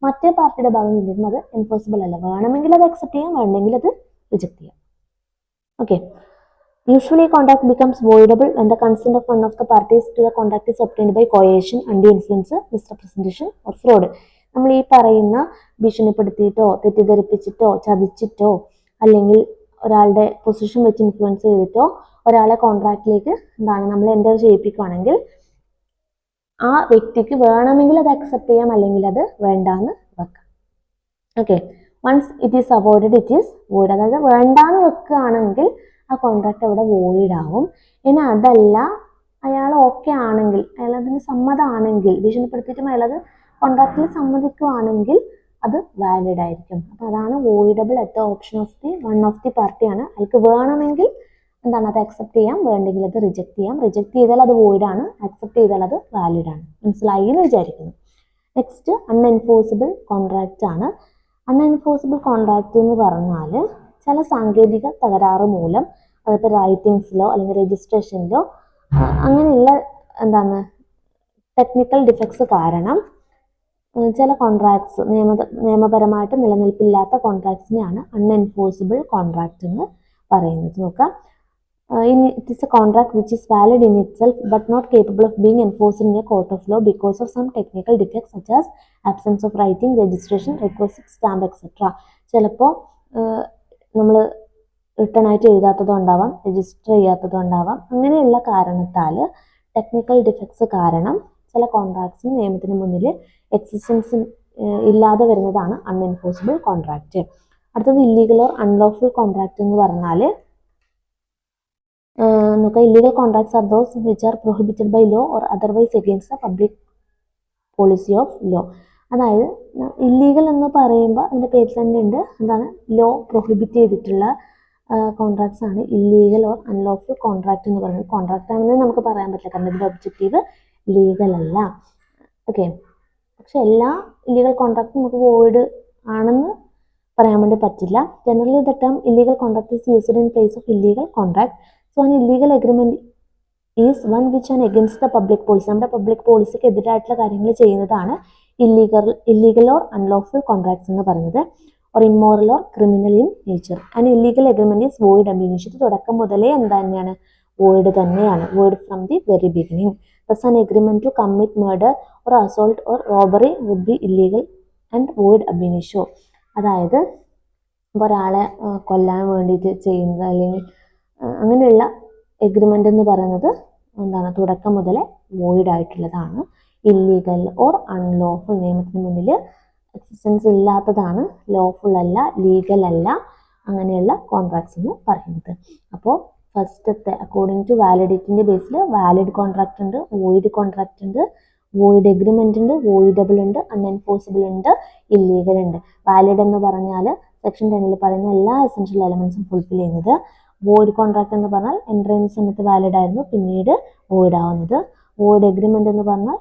മറ്റേ പാർട്ടിയുടെ ഭാഗം ചിന്തിക്കുമ്പോൾ അത് എൻഫോഴ്സിബിൾ അല്ല, വേണമെങ്കിൽ അത് അക്സെപ്റ്റ് ചെയ്യാം, വേണമെങ്കിൽ അത് റിജക്ട് ചെയ്യാം. Okay, usually contract becomes voidable when the consent of one of the parties to the contract is obtained by coercion, undue influence, misrepresentation or fraud. നമ്മൾ ഈ പറയുന്ന ഭീഷണിപ്പെടുത്തിയിട്ടോ തെറ്റിദ്ധരിപ്പിച്ചിട്ടോ ചതിച്ചിട്ടോ അല്ലെങ്കിൽ ഒരാളുടെ പൊസിഷൻ വെച്ച് ഇൻഫ്ലുവൻസ് ചെയ്തിട്ടോ ഒരാളെ കോൺട്രാക്റ്റിലേക്ക് നമ്മൾ എൻ്റർ ചെയ്യിപ്പിക്കുകയാണെങ്കിൽ ആ വ്യക്തിക്ക് വേണമെങ്കിൽ അത് അക്സെപ്റ്റ് ചെയ്യാം, അല്ലെങ്കിൽ അത് വേണ്ടാന്ന് വെക്കാം. Okay, once it is avoided it is void. അതായത് വേണ്ടാന്ന് വെക്കുകയാണെങ്കിൽ ആ കോൺട്രാക്ട് അവിടെ വോയിഡ് ആവും. ഇനി അതല്ല, അയാൾ ഓക്കെ ആണെങ്കിൽ, അയാൾ അതിന് സമ്മതമാണെങ്കിൽ, ഭീഷണിപ്പെടുത്തിയിട്ടും അയാളത് കോൺട്രാക്റ്റിൽ സമ്മതിക്കുകയാണെങ്കിൽ അത് വാലിഡ് ആയിരിക്കും. അപ്പോൾ അതാണ് voidable at the option of the one of the പാർട്ടിയാണ്. അയാൾക്ക് വേണമെങ്കിൽ അത് അക്സെപ്റ്റ് ചെയ്യാം, വേണ്ടെങ്കിൽ അത് റിജക്ട് ചെയ്യാം. റിജക്ട് ചെയ്താൽ അത് വോയിഡ് ആണ്, അക്സെപ്റ്റ് ചെയ്താൽ അത് വാലിഡ് ആണ്. മനസ്സിലായി എന്ന് വിചാരിക്കുന്നു. നെക്സ്റ്റ് അൺഎൻഫോഴ്സിബിൾ കോൺട്രാക്റ്റ് ആണ്. അൺഎൻഫോഴ്സിബിൾ കോൺട്രാക്റ്റ് എന്ന് പറഞ്ഞാൽ ചില സാങ്കേതിക തകരാറ് മൂലം, അതിപ്പോൾ റൈറ്റിംഗ്സിലോ അല്ലെങ്കിൽ രജിസ്ട്രേഷനിലോ അങ്ങനെയുള്ള ടെക്നിക്കൽ ഡിഫക്ട്സ് കാരണം ചില കോൺട്രാക്ട്സ് നിയമപരമായിട്ട് നിലനിൽപ്പില്ലാത്ത കോൺട്രാക്ട്സിനെയാണ് അൺഎൻഫോഴ്സിബിൾ കോൺട്രാക്റ്റ് എന്ന് പറയുന്നത്. നോക്കാം, it is a contract which is valid in itself but not capable of being enforced in a court of law because of some technical defects such as absence of writing, registration, requisite stamp, etc. ചിലപ്പോൾ നമ്മൾ റിട്ടേൺ ആയിട്ട് എഴുതാത്തതോ ഉണ്ടാവാം, രജിസ്റ്റർ ചെയ്യാത്തതോ ഉണ്ടാവാം. അങ്ങനെയുള്ള കാരണത്താൽ, ടെക്നിക്കൽ ഡിഫക്ട്സ് കാരണം ചില കോൺട്രാക്ട്സിന് നിയമത്തിന് മുന്നിൽ എക്സിസ്റ്റൻസ് ഇല്ലാതെ വരുന്നതാണ് അൺഎൻഫോഴ്സിബിൾ കോൺട്രാക്റ്റ്. അടുത്തത് ഇല്ലീഗൽ ഓർ അൺലോഫുൾ കോൺട്രാക്റ്റ് എന്ന് പറഞ്ഞാൽ illegal contracts are those which are prohibited by law or otherwise against the public policy of law. അതായത് ഇല്ലീഗൽ എന്ന് പറയുമ്പോൾ അതിൻ്റെ പേരിൽ തന്നെ ഉണ്ട്, ലോ പ്രൊഹിബിറ്റ് ചെയ്തിട്ടുള്ള കോൺട്രാക്ട്സ് ആണ് ഇല്ലീഗൽ ഓർ അൺലോഫുൾ കോൺട്രാക്ട് എന്ന് പറയുന്നത്. കോൺട്രാക്ട് ആണെന്ന് നമുക്ക് പറയാൻ പറ്റില്ല, കാരണം ഇതിൻ്റെ ഒബ്ജക്റ്റീവ് ലീഗൽ അല്ല. ഓക്കെ, പക്ഷെ എല്ലാ ഇല്ലീഗൽ കോൺട്രാക്റ്റും നമുക്ക് വോയിഡ് ആണെന്ന് പറയാൻ വേണ്ടി പറ്റില്ല. Generally the term illegal contract is used in place of illegal contract. So an illegal agreement is one which is against the public policy. നമ്മുടെ പബ്ലിക് പോളിസിക്ക് എതിരായിട്ടുള്ള കാര്യങ്ങൾ ചെയ്യുന്നതാണ് ഇല്ലീഗൽ ഓർ അൺലോഫുൾ കോൺട്രാക്ട്സ് എന്ന് പറയുന്നത്. Or immoral or criminal in nature. And illegal agreement is void അബ് ഇനിഷ്യോ. തുടക്കം മുതലേ തന്നെയാണ്, വോയിഡ് തന്നെയാണ്, void from the very beginning. Thus an agreement to commit murder or assault or robbery would be illegal and void ab initio. അതായത് ഒരാളെ കൊല്ലാൻ വേണ്ടിയിട്ട് ചെയ്യുന്നത് അല്ലെങ്കിൽ അങ്ങനെയുള്ള എഗ്രിമെൻ്റ് എന്ന് പറയുന്നത് തുടക്കം മുതലേ വോയിഡ് ആയിട്ടുള്ളതാണ്. ഇല്ലീഗൽ ഓർ അൺലോഫുൾ, നിയമത്തിന് മുന്നിൽ എക്സിസ്റ്റൻസ് ഇല്ലാത്തതാണ്, ലോഫുൾ അല്ല, ലീഗൽ അല്ല, അങ്ങനെയുള്ള കോൺട്രാക്ട്സ് എന്ന് പറയുന്നത്. അപ്പോൾ ഫസ്റ്റത്തെ അക്കോർഡിംഗ് ടു വാലിഡിറ്റിൻ്റെ ബേസിൽ വാലിഡ് കോൺട്രാക്റ്റ് ഉണ്ട്, വോയിഡ് കോൺട്രാക്റ്റ് ഉണ്ട്, വോയിഡ് എഗ്രിമെൻ്റ് ഉണ്ട്, വോയിഡബിൾ ഉണ്ട്, അൺഎൻഫോഴ്സിബിൾ ഉണ്ട്, ഇല്ലീഗൽ ഉണ്ട്. വാലിഡ് എന്ന് പറഞ്ഞാൽ സെക്ഷൻ 10 പറയുന്ന എല്ലാ എസെൻഷ്യൽ എലമെൻറ്റ്സും ഫുൾഫിൽ ചെയ്യുന്നത്. വോയിഡ് കോൺട്രാക്ട് എന്ന് പറഞ്ഞാൽ എൻ്റർ ചെയ്യുന്ന സമയത്ത് വാലിഡ് ആയിരുന്നു, പിന്നീട് വോയിഡ് ആവുന്നത്. വോയിഡ് എഗ്രിമെൻ്റ് എന്ന് പറഞ്ഞാൽ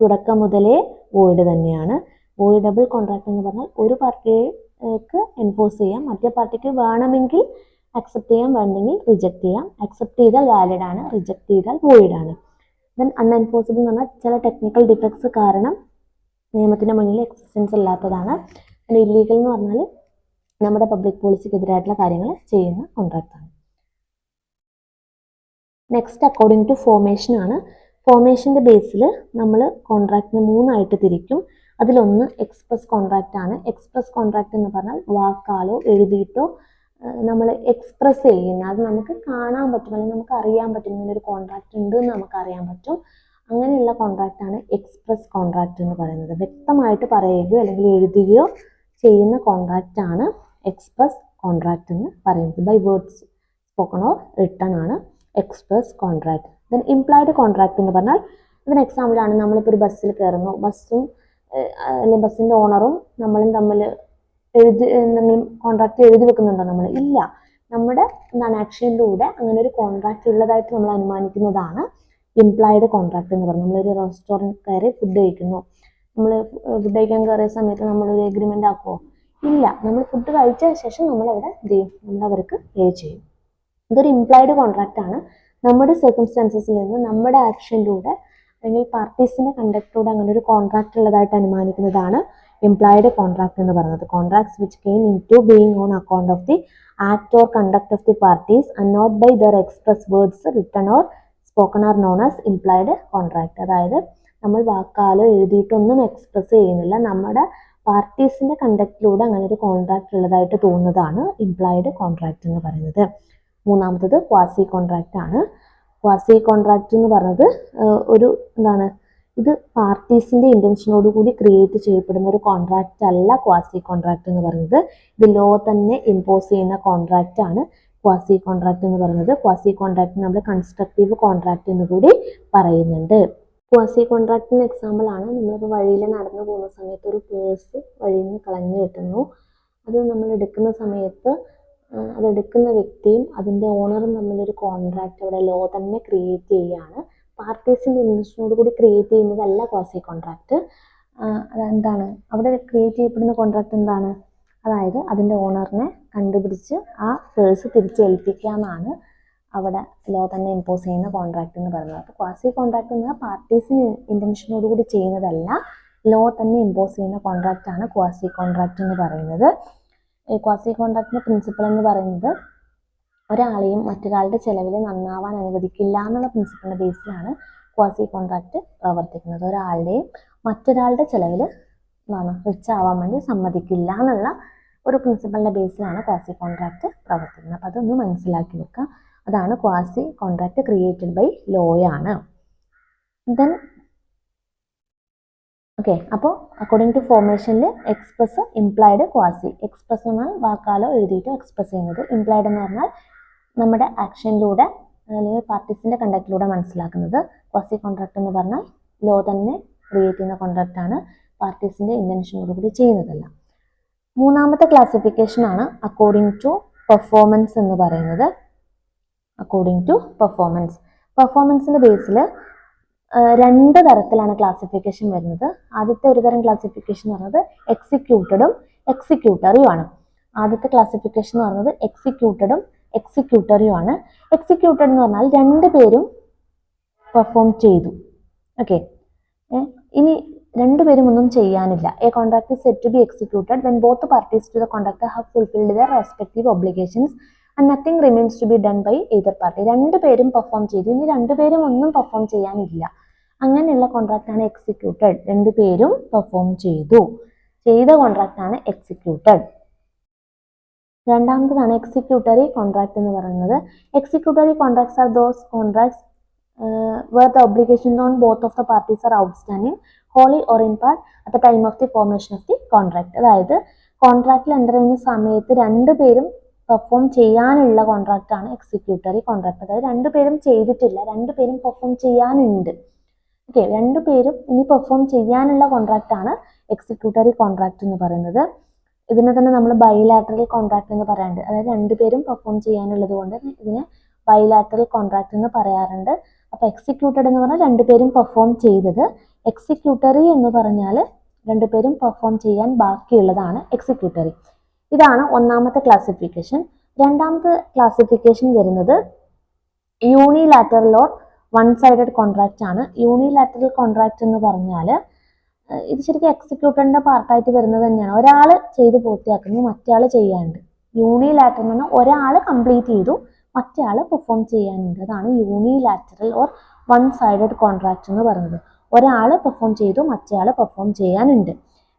തുടക്കം മുതലേ വോയിഡ് തന്നെയാണ്. വോയിഡബിൾ കോൺട്രാക്ട് എന്ന് പറഞ്ഞാൽ ഒരു പാർട്ടിക്ക് എൻഫോഴ്സ് ചെയ്യാം, മറ്റേ പാർട്ടിക്ക് വേണമെങ്കിൽ അക്സെപ്റ്റ് ചെയ്യാം, വേണ്ടെങ്കിൽ റിജക്റ്റ് ചെയ്യാം. അക്സെപ്റ്റ് ചെയ്താൽ വാലിഡ് ആണ്, റിജക്റ്റ് ചെയ്താൽ വോയിഡ് ആണ്. ദെൻ അൺഎൻഫോഴ്സിബിൾ എന്ന് പറഞ്ഞാൽ ചില ടെക്നിക്കൽ ഡിഫക്ട്സ് കാരണം നിയമത്തിൻ്റെ മുന്നിൽ എക്സിസ്റ്റൻസ് ഇല്ലാത്തതാണ്. ഇല്ലീഗൽ എന്ന് പറഞ്ഞാൽ നമ്മുടെ പബ്ലിക് പോളിസിക്ക് എതിരായിട്ടുള്ള കാര്യങ്ങൾ ചെയ്യുന്ന കോൺട്രാക്റ്റ് ആണ്. നെക്സ്റ്റ് അക്കോർഡിംഗ് ടു ഫോർമേഷൻ ആണ്. ഫോർമേഷൻ്റെ ബേസിൽ നമ്മൾ കോൺട്രാക്റ്റിനെ 3 തിരിക്കും. അതിലൊന്ന് എക്സ്പ്രസ് കോൺട്രാക്റ്റ് ആണ്. എക്സ്പ്രസ് കോൺട്രാക്റ്റ് എന്ന് പറഞ്ഞാൽ വാക്കാലോ എഴുതിയിട്ടോ നമ്മൾ എക്സ്പ്രസ് ചെയ്യുന്ന, അത് നമുക്ക് കാണാൻ പറ്റും അല്ലെങ്കിൽ നമുക്ക് അറിയാൻ പറ്റും, ഇങ്ങനെ ഒരു കോൺട്രാക്റ്റ് ഉണ്ട് എന്ന് നമുക്ക് അറിയാൻ പറ്റും. അങ്ങനെയുള്ള കോൺട്രാക്റ്റാണ് എക്സ്പ്രസ് കോൺട്രാക്റ്റ് എന്ന് പറയുന്നത്. വ്യക്തമായിട്ട് പറയുകയോ അല്ലെങ്കിൽ എഴുതുകയോ ചെയ്യുന്ന കോൺട്രാക്റ്റാണ് എക്സ്പ്രസ് കോൺട്രാക്റ്റ് എന്ന് പറയുന്നത്. By words spoken or written ആണ് express contract. Then implied contract എന്ന് പറഞ്ഞാൽ ഇതിന് എക്സാമ്പിളാണ്, നമ്മളിപ്പോൾ ഒരു ബസ്സിൽ കയറുന്നു, ബസ്സും അല്ലെങ്കിൽ ബസ്സിൻ്റെ ഓണറും നമ്മളും തമ്മിൽ എന്തെങ്കിലും കോൺട്രാക്റ്റ് എഴുതി വെക്കുന്നുണ്ടോ? നമ്മൾ ഇല്ല. നമ്മുടെ ആക്ഷനിലൂടെ അങ്ങനെ ഒരു കോൺട്രാക്റ്റ് ഉള്ളതായിട്ട് നമ്മൾ അനുമാനിക്കുന്നതാണ് ഇംപ്ലൈഡ് കോൺട്രാക്റ്റ് എന്ന് പറയുന്നത്. നമ്മളൊരു റെസ്റ്റോറൻറ്റ് കയറി ഫുഡ് കഴിക്കുന്നു, നമ്മൾ ഫുഡ് കഴിക്കാൻ കയറിയ സമയത്ത് നമ്മളൊരു എഗ്രിമെൻ്റ് ആക്കുമോ? ഇല്ല. നമ്മൾ ഫുഡ് കഴിച്ച ശേഷം നമ്മളവിടെ എന്ത് ചെയ്യും? നമ്മൾ അവർക്ക് പേ ചെയ്യും. ഇതൊരു ഇംപ്ലൈഡ് കോൺട്രാക്റ്റ് ആണ്. നമ്മുടെ സർക്കംസ്റ്റാൻസസിൽ നിന്ന് നമ്മുടെ ആക്ഷനിലൂടെ അല്ലെങ്കിൽ പാർട്ടീസിൻ്റെ കണ്ടക്റ്റിലൂടെ അങ്ങനെ ഒരു കോൺട്രാക്റ്റ് ഉള്ളതായിട്ട് അനുമാനിക്കുന്നതാണ് ഇംപ്ലൈഡ് കോൺട്രാക്റ്റ് എന്ന് പറയുന്നത്. Contracts which came into being on account of the act or conduct of the parties and not by their express words written or spoken are known as implied contract. അതായത് നമ്മൾ വാക്കാലോ എഴുതിയിട്ടൊന്നും എക്സ്പ്രസ് ചെയ്യുന്നില്ല, നമ്മുടെ പാർട്ടീസിന്റെ കണ്ടക്റ്റിലൂടെ അങ്ങനെ ഒരു കോൺട്രാക്ട് ഉള്ളതായിട്ട് തോന്നുന്നതാണ് ഇംപ്ലൈഡ് കോൺട്രാക്ട് എന്ന് പറയുന്നത്. മൂന്നാമത്തത് ക്വാസി കോൺട്രാക്ട് ആണ്. ക്വാസി കോൺട്രാക്ട് എന്ന് പറയുന്നത് ഒരു എന്താണ്, ഇത് പാർട്ടീസിന്റെ ഇന്റൻഷനോട് കൂടി ക്രിയേറ്റ് ചെയ്യപ്പെടുന്ന ഒരു കോൺട്രാക്റ്റ് അല്ല ക്വാസി കോൺട്രാക്ട് എന്ന് പറയുന്നത്. ഇത് ലോ തന്നെ ഇമ്പോസ് ചെയ്യുന്ന കോൺട്രാക്റ്റ് ആണ് ക്വാസി കോൺട്രാക്ട് എന്ന് പറയുന്നത്. ക്വാസി കോൺട്രാക്ട് നമ്മൾ കൺസ്ട്രക്റ്റീവ് കോൺട്രാക്ട് എന്ന് കൂടി പറയുന്നുണ്ട്. ക്വാസി കോൺട്രാക്റ്റിന് എക്സാമ്പിൾ ആണ്, നമ്മളിപ്പോൾ വഴിയിൽ നടന്നു പോകുന്ന സമയത്ത് ഒരു പേഴ്സ് വഴിയിൽ നിന്ന് കളഞ്ഞു കിട്ടുന്നു. അത് നമ്മൾ എടുക്കുന്ന സമയത്ത് അതെടുക്കുന്ന വ്യക്തിയും അതിൻ്റെ ഓണറും തമ്മിലൊരു കോൺട്രാക്റ്റ് അവിടെ ലോ തന്നെ ക്രിയേറ്റ് ചെയ്യുകയാണ്. പാർട്ടീസിൻ്റെ ഇൻറ്റൻഷനോട് കൂടി ക്രിയേറ്റ് ചെയ്യുന്നതല്ല ക്വാസി കോൺട്രാക്റ്റ്. അതെന്താണ് അവിടെ ക്രിയേറ്റ് ചെയ്യപ്പെടുന്ന കോൺട്രാക്റ്റ് എന്താണ്? അതായത് അതിൻ്റെ ഓണറിനെ കണ്ടുപിടിച്ച് ആ പേഴ്സ് തിരിച്ചേൽപ്പിക്കാമെന്നാണ് അവിടെ ലോ തന്നെ ഇമ്പോസ് ചെയ്യുന്ന കോൺട്രാക്റ്റ് എന്ന് പറയുന്നത്. അപ്പോൾ ക്വാസി കോൺട്രാക്റ്റ് എന്ന് പറഞ്ഞാൽ പാർട്ടീസിന് ഇൻറ്റൻഷനോട് കൂടി ചെയ്യുന്നതല്ല, ലോ തന്നെ ഇമ്പോസ് ചെയ്യുന്ന കോൺട്രാക്റ്റ് ആണ് ക്വാസി കോൺട്രാക്റ്റ് എന്ന് പറയുന്നത്. ക്വാസി കോൺട്രാക്റ്റിന്റെ പ്രിൻസിപ്പൾ എന്ന് പറയുന്നത് ഒരാളെയും മറ്റൊരാളുടെ ചെലവിൽ നന്നാവാൻ അനുവദിക്കില്ല എന്നുള്ള പ്രിൻസിപ്പളിന്റെ ബേസിലാണ് ക്വാസി കോൺട്രാക്റ്റ് പ്രവർത്തിക്കുന്നത്. ഒരാളുടെയും മറ്റൊരാളുടെ ചെലവിൽ റിച്ച് ആവാൻ വേണ്ടി സമ്മതിക്കില്ല എന്നുള്ള ഒരു പ്രിൻസിപ്പളിന്റെ ബേസിലാണ് ക്വാസി കോൺട്രാക്റ്റ് പ്രവർത്തിക്കുന്നത്. അപ്പോൾ അതൊന്ന് മനസ്സിലാക്കി വെക്കുക. അതാണ് ക്വാസി കോൺട്രാക്റ്റ് ക്രിയേറ്റഡ് ബൈ ലോയാണ്. ദെൻ ഓക്കെ, അപ്പോൾ അക്കോർഡിംഗ് ടു ഫോർമേഷനിൽ എക്സ്പ്രസ്, ഇംപ്ലൈഡ്, ക്വാസി. എക്സ്പ്രസ് എന്നാൽ വാക്കാലോ എഴുതിയിട്ടോ എക്സ്പ്രസ് ചെയ്യുന്നത്. ഇംപ്ലൈഡ് എന്ന് പറഞ്ഞാൽ നമ്മുടെ ആക്ഷനിലൂടെ അല്ലെങ്കിൽ പാർട്ടീസിന്റെ കണ്ടക്റ്റിലൂടെ മനസ്സിലാക്കുന്നത്. ക്വാസി കോൺട്രാക്ട് എന്ന് പറഞ്ഞാൽ ലോ തന്നെ ക്രിയേറ്റ് ചെയ്യുന്ന കോൺട്രാക്റ്റ് ആണ്, പാർട്ടീസിന്റെ ഇന്റൻഷനോടുകൂടി ചെയ്യുന്നതല്ല. മൂന്നാമത്തെ ക്ലാസിഫിക്കേഷൻ ആണ് അക്കോർഡിംഗ് ടു പെർഫോമൻസ് എന്ന് പറയുന്നത്. അക്കോർഡിംഗ് ടു പെർഫോമൻസ്, പെർഫോമൻസിന്റെ ബേസിൽ രണ്ട് തരത്തിലാണ് ക്ലാസിഫിക്കേഷൻ വരുന്നത്. ആദ്യത്തെ ഒരു തരം ക്ലാസിഫിക്കേഷൻ എന്ന് പറയുന്നത് എക്സിക്യൂട്ടഡും എക്സിക്യൂട്ടറിയും ആണ്. ആദ്യത്തെ ക്ലാസിഫിക്കേഷൻ എന്ന് പറയുന്നത് എക്സിക്യൂട്ടഡും എക്സിക്യൂട്ടറിയും ആണ്. എക്സിക്യൂട്ടഡ് എന്ന് പറഞ്ഞാൽ രണ്ടുപേരും പെർഫോം ചെയ്തു. ഓക്കെ, ഇനി രണ്ടുപേരും ഒന്നും ചെയ്യാനില്ല. A contract is set to be executed when both parties to the contract have fulfilled their respective obligations and nothing remains to be done by either party. രണ്ടുപേരും പെർഫോം ചെയ്തു, ഇനി രണ്ടുപേരും ഒന്നും പെർഫോം ചെയ്യാനില്ല. അങ്ങനെയുള്ള കോൺട്രാക്ട് ആണ് എക്സിക്യൂട്ടഡ്. രണ്ടുപേരും പെർഫോം ചെയ്ത കോൺട്രാക്ട് ആണ് എക്സിക്യൂട്ടഡ്. രണ്ടാമത്തതാണ് എക്സിക്യൂട്ടറി കോൺട്രാക്ട് എന്ന് പറയുന്നത്. Executory contracts are those contracts where the obligations on both of the parties are outstanding wholly or in part at the time of the formation of the contract. അതായത് കോൺട്രാക്റ്റിൽ എൻ്റർ ചെയ്യുന്ന സമയത്ത് രണ്ടുപേരും പെർഫോം ചെയ്യാനുള്ള കോൺട്രാക്റ്റ് ആണ് എക്സിക്യൂട്ടറി കോൺട്രാക്ട്. അതായത് രണ്ടുപേരും ചെയ്തിട്ടില്ല, രണ്ടുപേരും പെർഫോം ചെയ്യാനുണ്ട്. ഓക്കെ, രണ്ടുപേരും ഇനി പെർഫോം ചെയ്യാനുള്ള കോൺട്രാക്റ്റ് ആണ് എക്സിക്യൂട്ടറി കോൺട്രാക്ട് എന്ന് പറയുന്നത്. ഇതിനെ തന്നെ നമ്മൾ ബൈലാറ്ററൽ കോൺട്രാക്ട് എന്ന് പറയാറുണ്ട്. അതായത് രണ്ടുപേരും പെർഫോം ചെയ്യാനുള്ളത് കൊണ്ട് ഇതിനെ ബൈലാറ്ററൽ കോൺട്രാക്ട് എന്ന് പറയാറുണ്ട്. അപ്പോൾ എക്സിക്യൂട്ടഡ് എന്ന് പറഞ്ഞാൽ രണ്ടുപേരും പെർഫോം ചെയ്തത്. എക്സിക്യൂട്ടറി എന്ന് പറഞ്ഞാൽ രണ്ടുപേരും പെർഫോം ചെയ്യാൻ ബാക്കിയുള്ളതാണ് എക്സിക്യൂട്ടറി. ഇതാണ് ഒന്നാമത്തെ ക്ലാസിഫിക്കേഷൻ. രണ്ടാമത്തെ ക്ലാസിഫിക്കേഷൻ വരുന്നത് unilateral or one sided contract ആണ്. യൂണിലാറ്ററൽ കോൺട്രാക്റ്റ് എന്ന് പറഞ്ഞാൽ ഇത് ശരിക്കും എക്സിക്യൂട്ടറിന്റെ പാർട്ടായിട്ട് വരുന്നത് തന്നെയാണ്. ഒരാൾ ചെയ്ത് പൂർത്തിയാക്കുന്നു, മറ്റേ ആൾ ചെയ്യാനുണ്ട്. യൂണിലാറ്ററൽ എന്ന് പറഞ്ഞാൽ ഒരാൾ കംപ്ലീറ്റ് ചെയ്തു, മറ്റേ ആൾ പെർഫോം ചെയ്യാനുണ്ട്. അതാണ് unilateral or one sided contract എന്ന് പറയുന്നത്. ഒരാൾ പെർഫോം ചെയ്തു, മറ്റേ ആൾ പെർഫോം ചെയ്യാനുണ്ട്.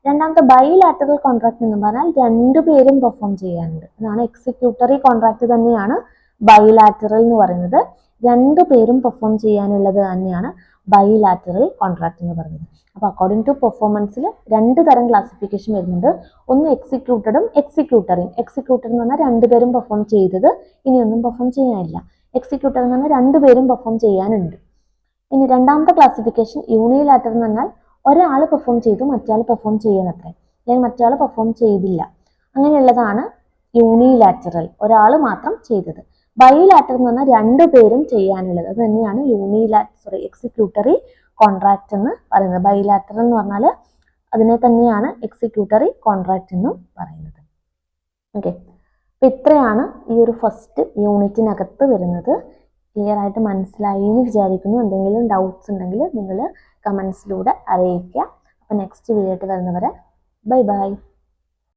രണ്ടാമത്തെ ബൈലാറ്ററൽ കോൺട്രാക്ട് എന്ന് പറഞ്ഞാൽ രണ്ടുപേരും പെർഫോം ചെയ്യാനുണ്ട്. അതാണ് എക്സിക്യൂട്ടറി കോൺട്രാക്ട് തന്നെയാണ് ബൈലാറ്ററൽ എന്ന് പറയുന്നത്. രണ്ടുപേരും പെർഫോം ചെയ്യാനുള്ളത് തന്നെയാണ് ബൈലാറ്ററൽ കോൺട്രാക്ട് എന്ന് പറയുന്നത്. അപ്പോൾ അക്കോർഡിംഗ് ടു പെർഫോമൻസിൽ രണ്ട് തരം ക്ലാസിഫിക്കേഷൻ വരുന്നുണ്ട്. ഒന്ന് എക്സിക്യൂട്ടഡും എക്സിക്യൂട്ടറിയും. എക്സിക്യൂട്ടർ എന്ന് പറഞ്ഞാൽ രണ്ടുപേരും പെർഫോം ചെയ്തത്, ഇനിയൊന്നും പെർഫോം ചെയ്യാനില്ല. എക്സിക്യൂട്ടർ എന്ന് പറഞ്ഞാൽ രണ്ടുപേരും പെർഫോം ചെയ്യാനുണ്ട്. ഇനി രണ്ടാമത്തെ ക്ലാസിഫിക്കേഷൻ യൂണിലാറ്ററൽ എന്ന് പറഞ്ഞാൽ ഒരാൾ പെർഫോം ചെയ്തു, മറ്റേ പെർഫോം ചെയ്യണത്രേ, അല്ലെങ്കിൽ മറ്റേ പെർഫോം ചെയ്തില്ല. അങ്ങനെയുള്ളതാണ് യൂണിലാറ്ററൽ, ഒരാൾ മാത്രം ചെയ്തത്. ബൈലാറ്ററൽ എന്ന് പറഞ്ഞാൽ രണ്ടുപേരും ചെയ്യാനുള്ളത്. അത് തന്നെയാണ് എക്സിക്യൂട്ടറി കോൺട്രാക്ട് എന്ന് പറയുന്നത്. ബൈലാറ്ററൽ എന്ന് പറഞ്ഞാൽ അതിനെ തന്നെയാണ് എക്സിക്യൂട്ടറി കോൺട്രാക്ട് എന്നും പറയുന്നത്. ഓക്കെ, അപ്പം ഇത്രയാണ് ഈ ഒരു ഫസ്റ്റ് യൂണിറ്റിനകത്ത് വരുന്നത്. ക്ലിയർ ആയിട്ട് മനസ്സിലായി എന്ന് വിചാരിക്കുന്നു. എന്തെങ്കിലും ഡൗട്ട്സ് ഉണ്ടെങ്കിൽ നിങ്ങൾ കമൻസിലൂടെ അറിയിക്കുക. അപ്പം നെക്സ്റ്റ് വീഡിയോ ആയിട്ട് വരുന്നവരെ ബൈ ബൈ.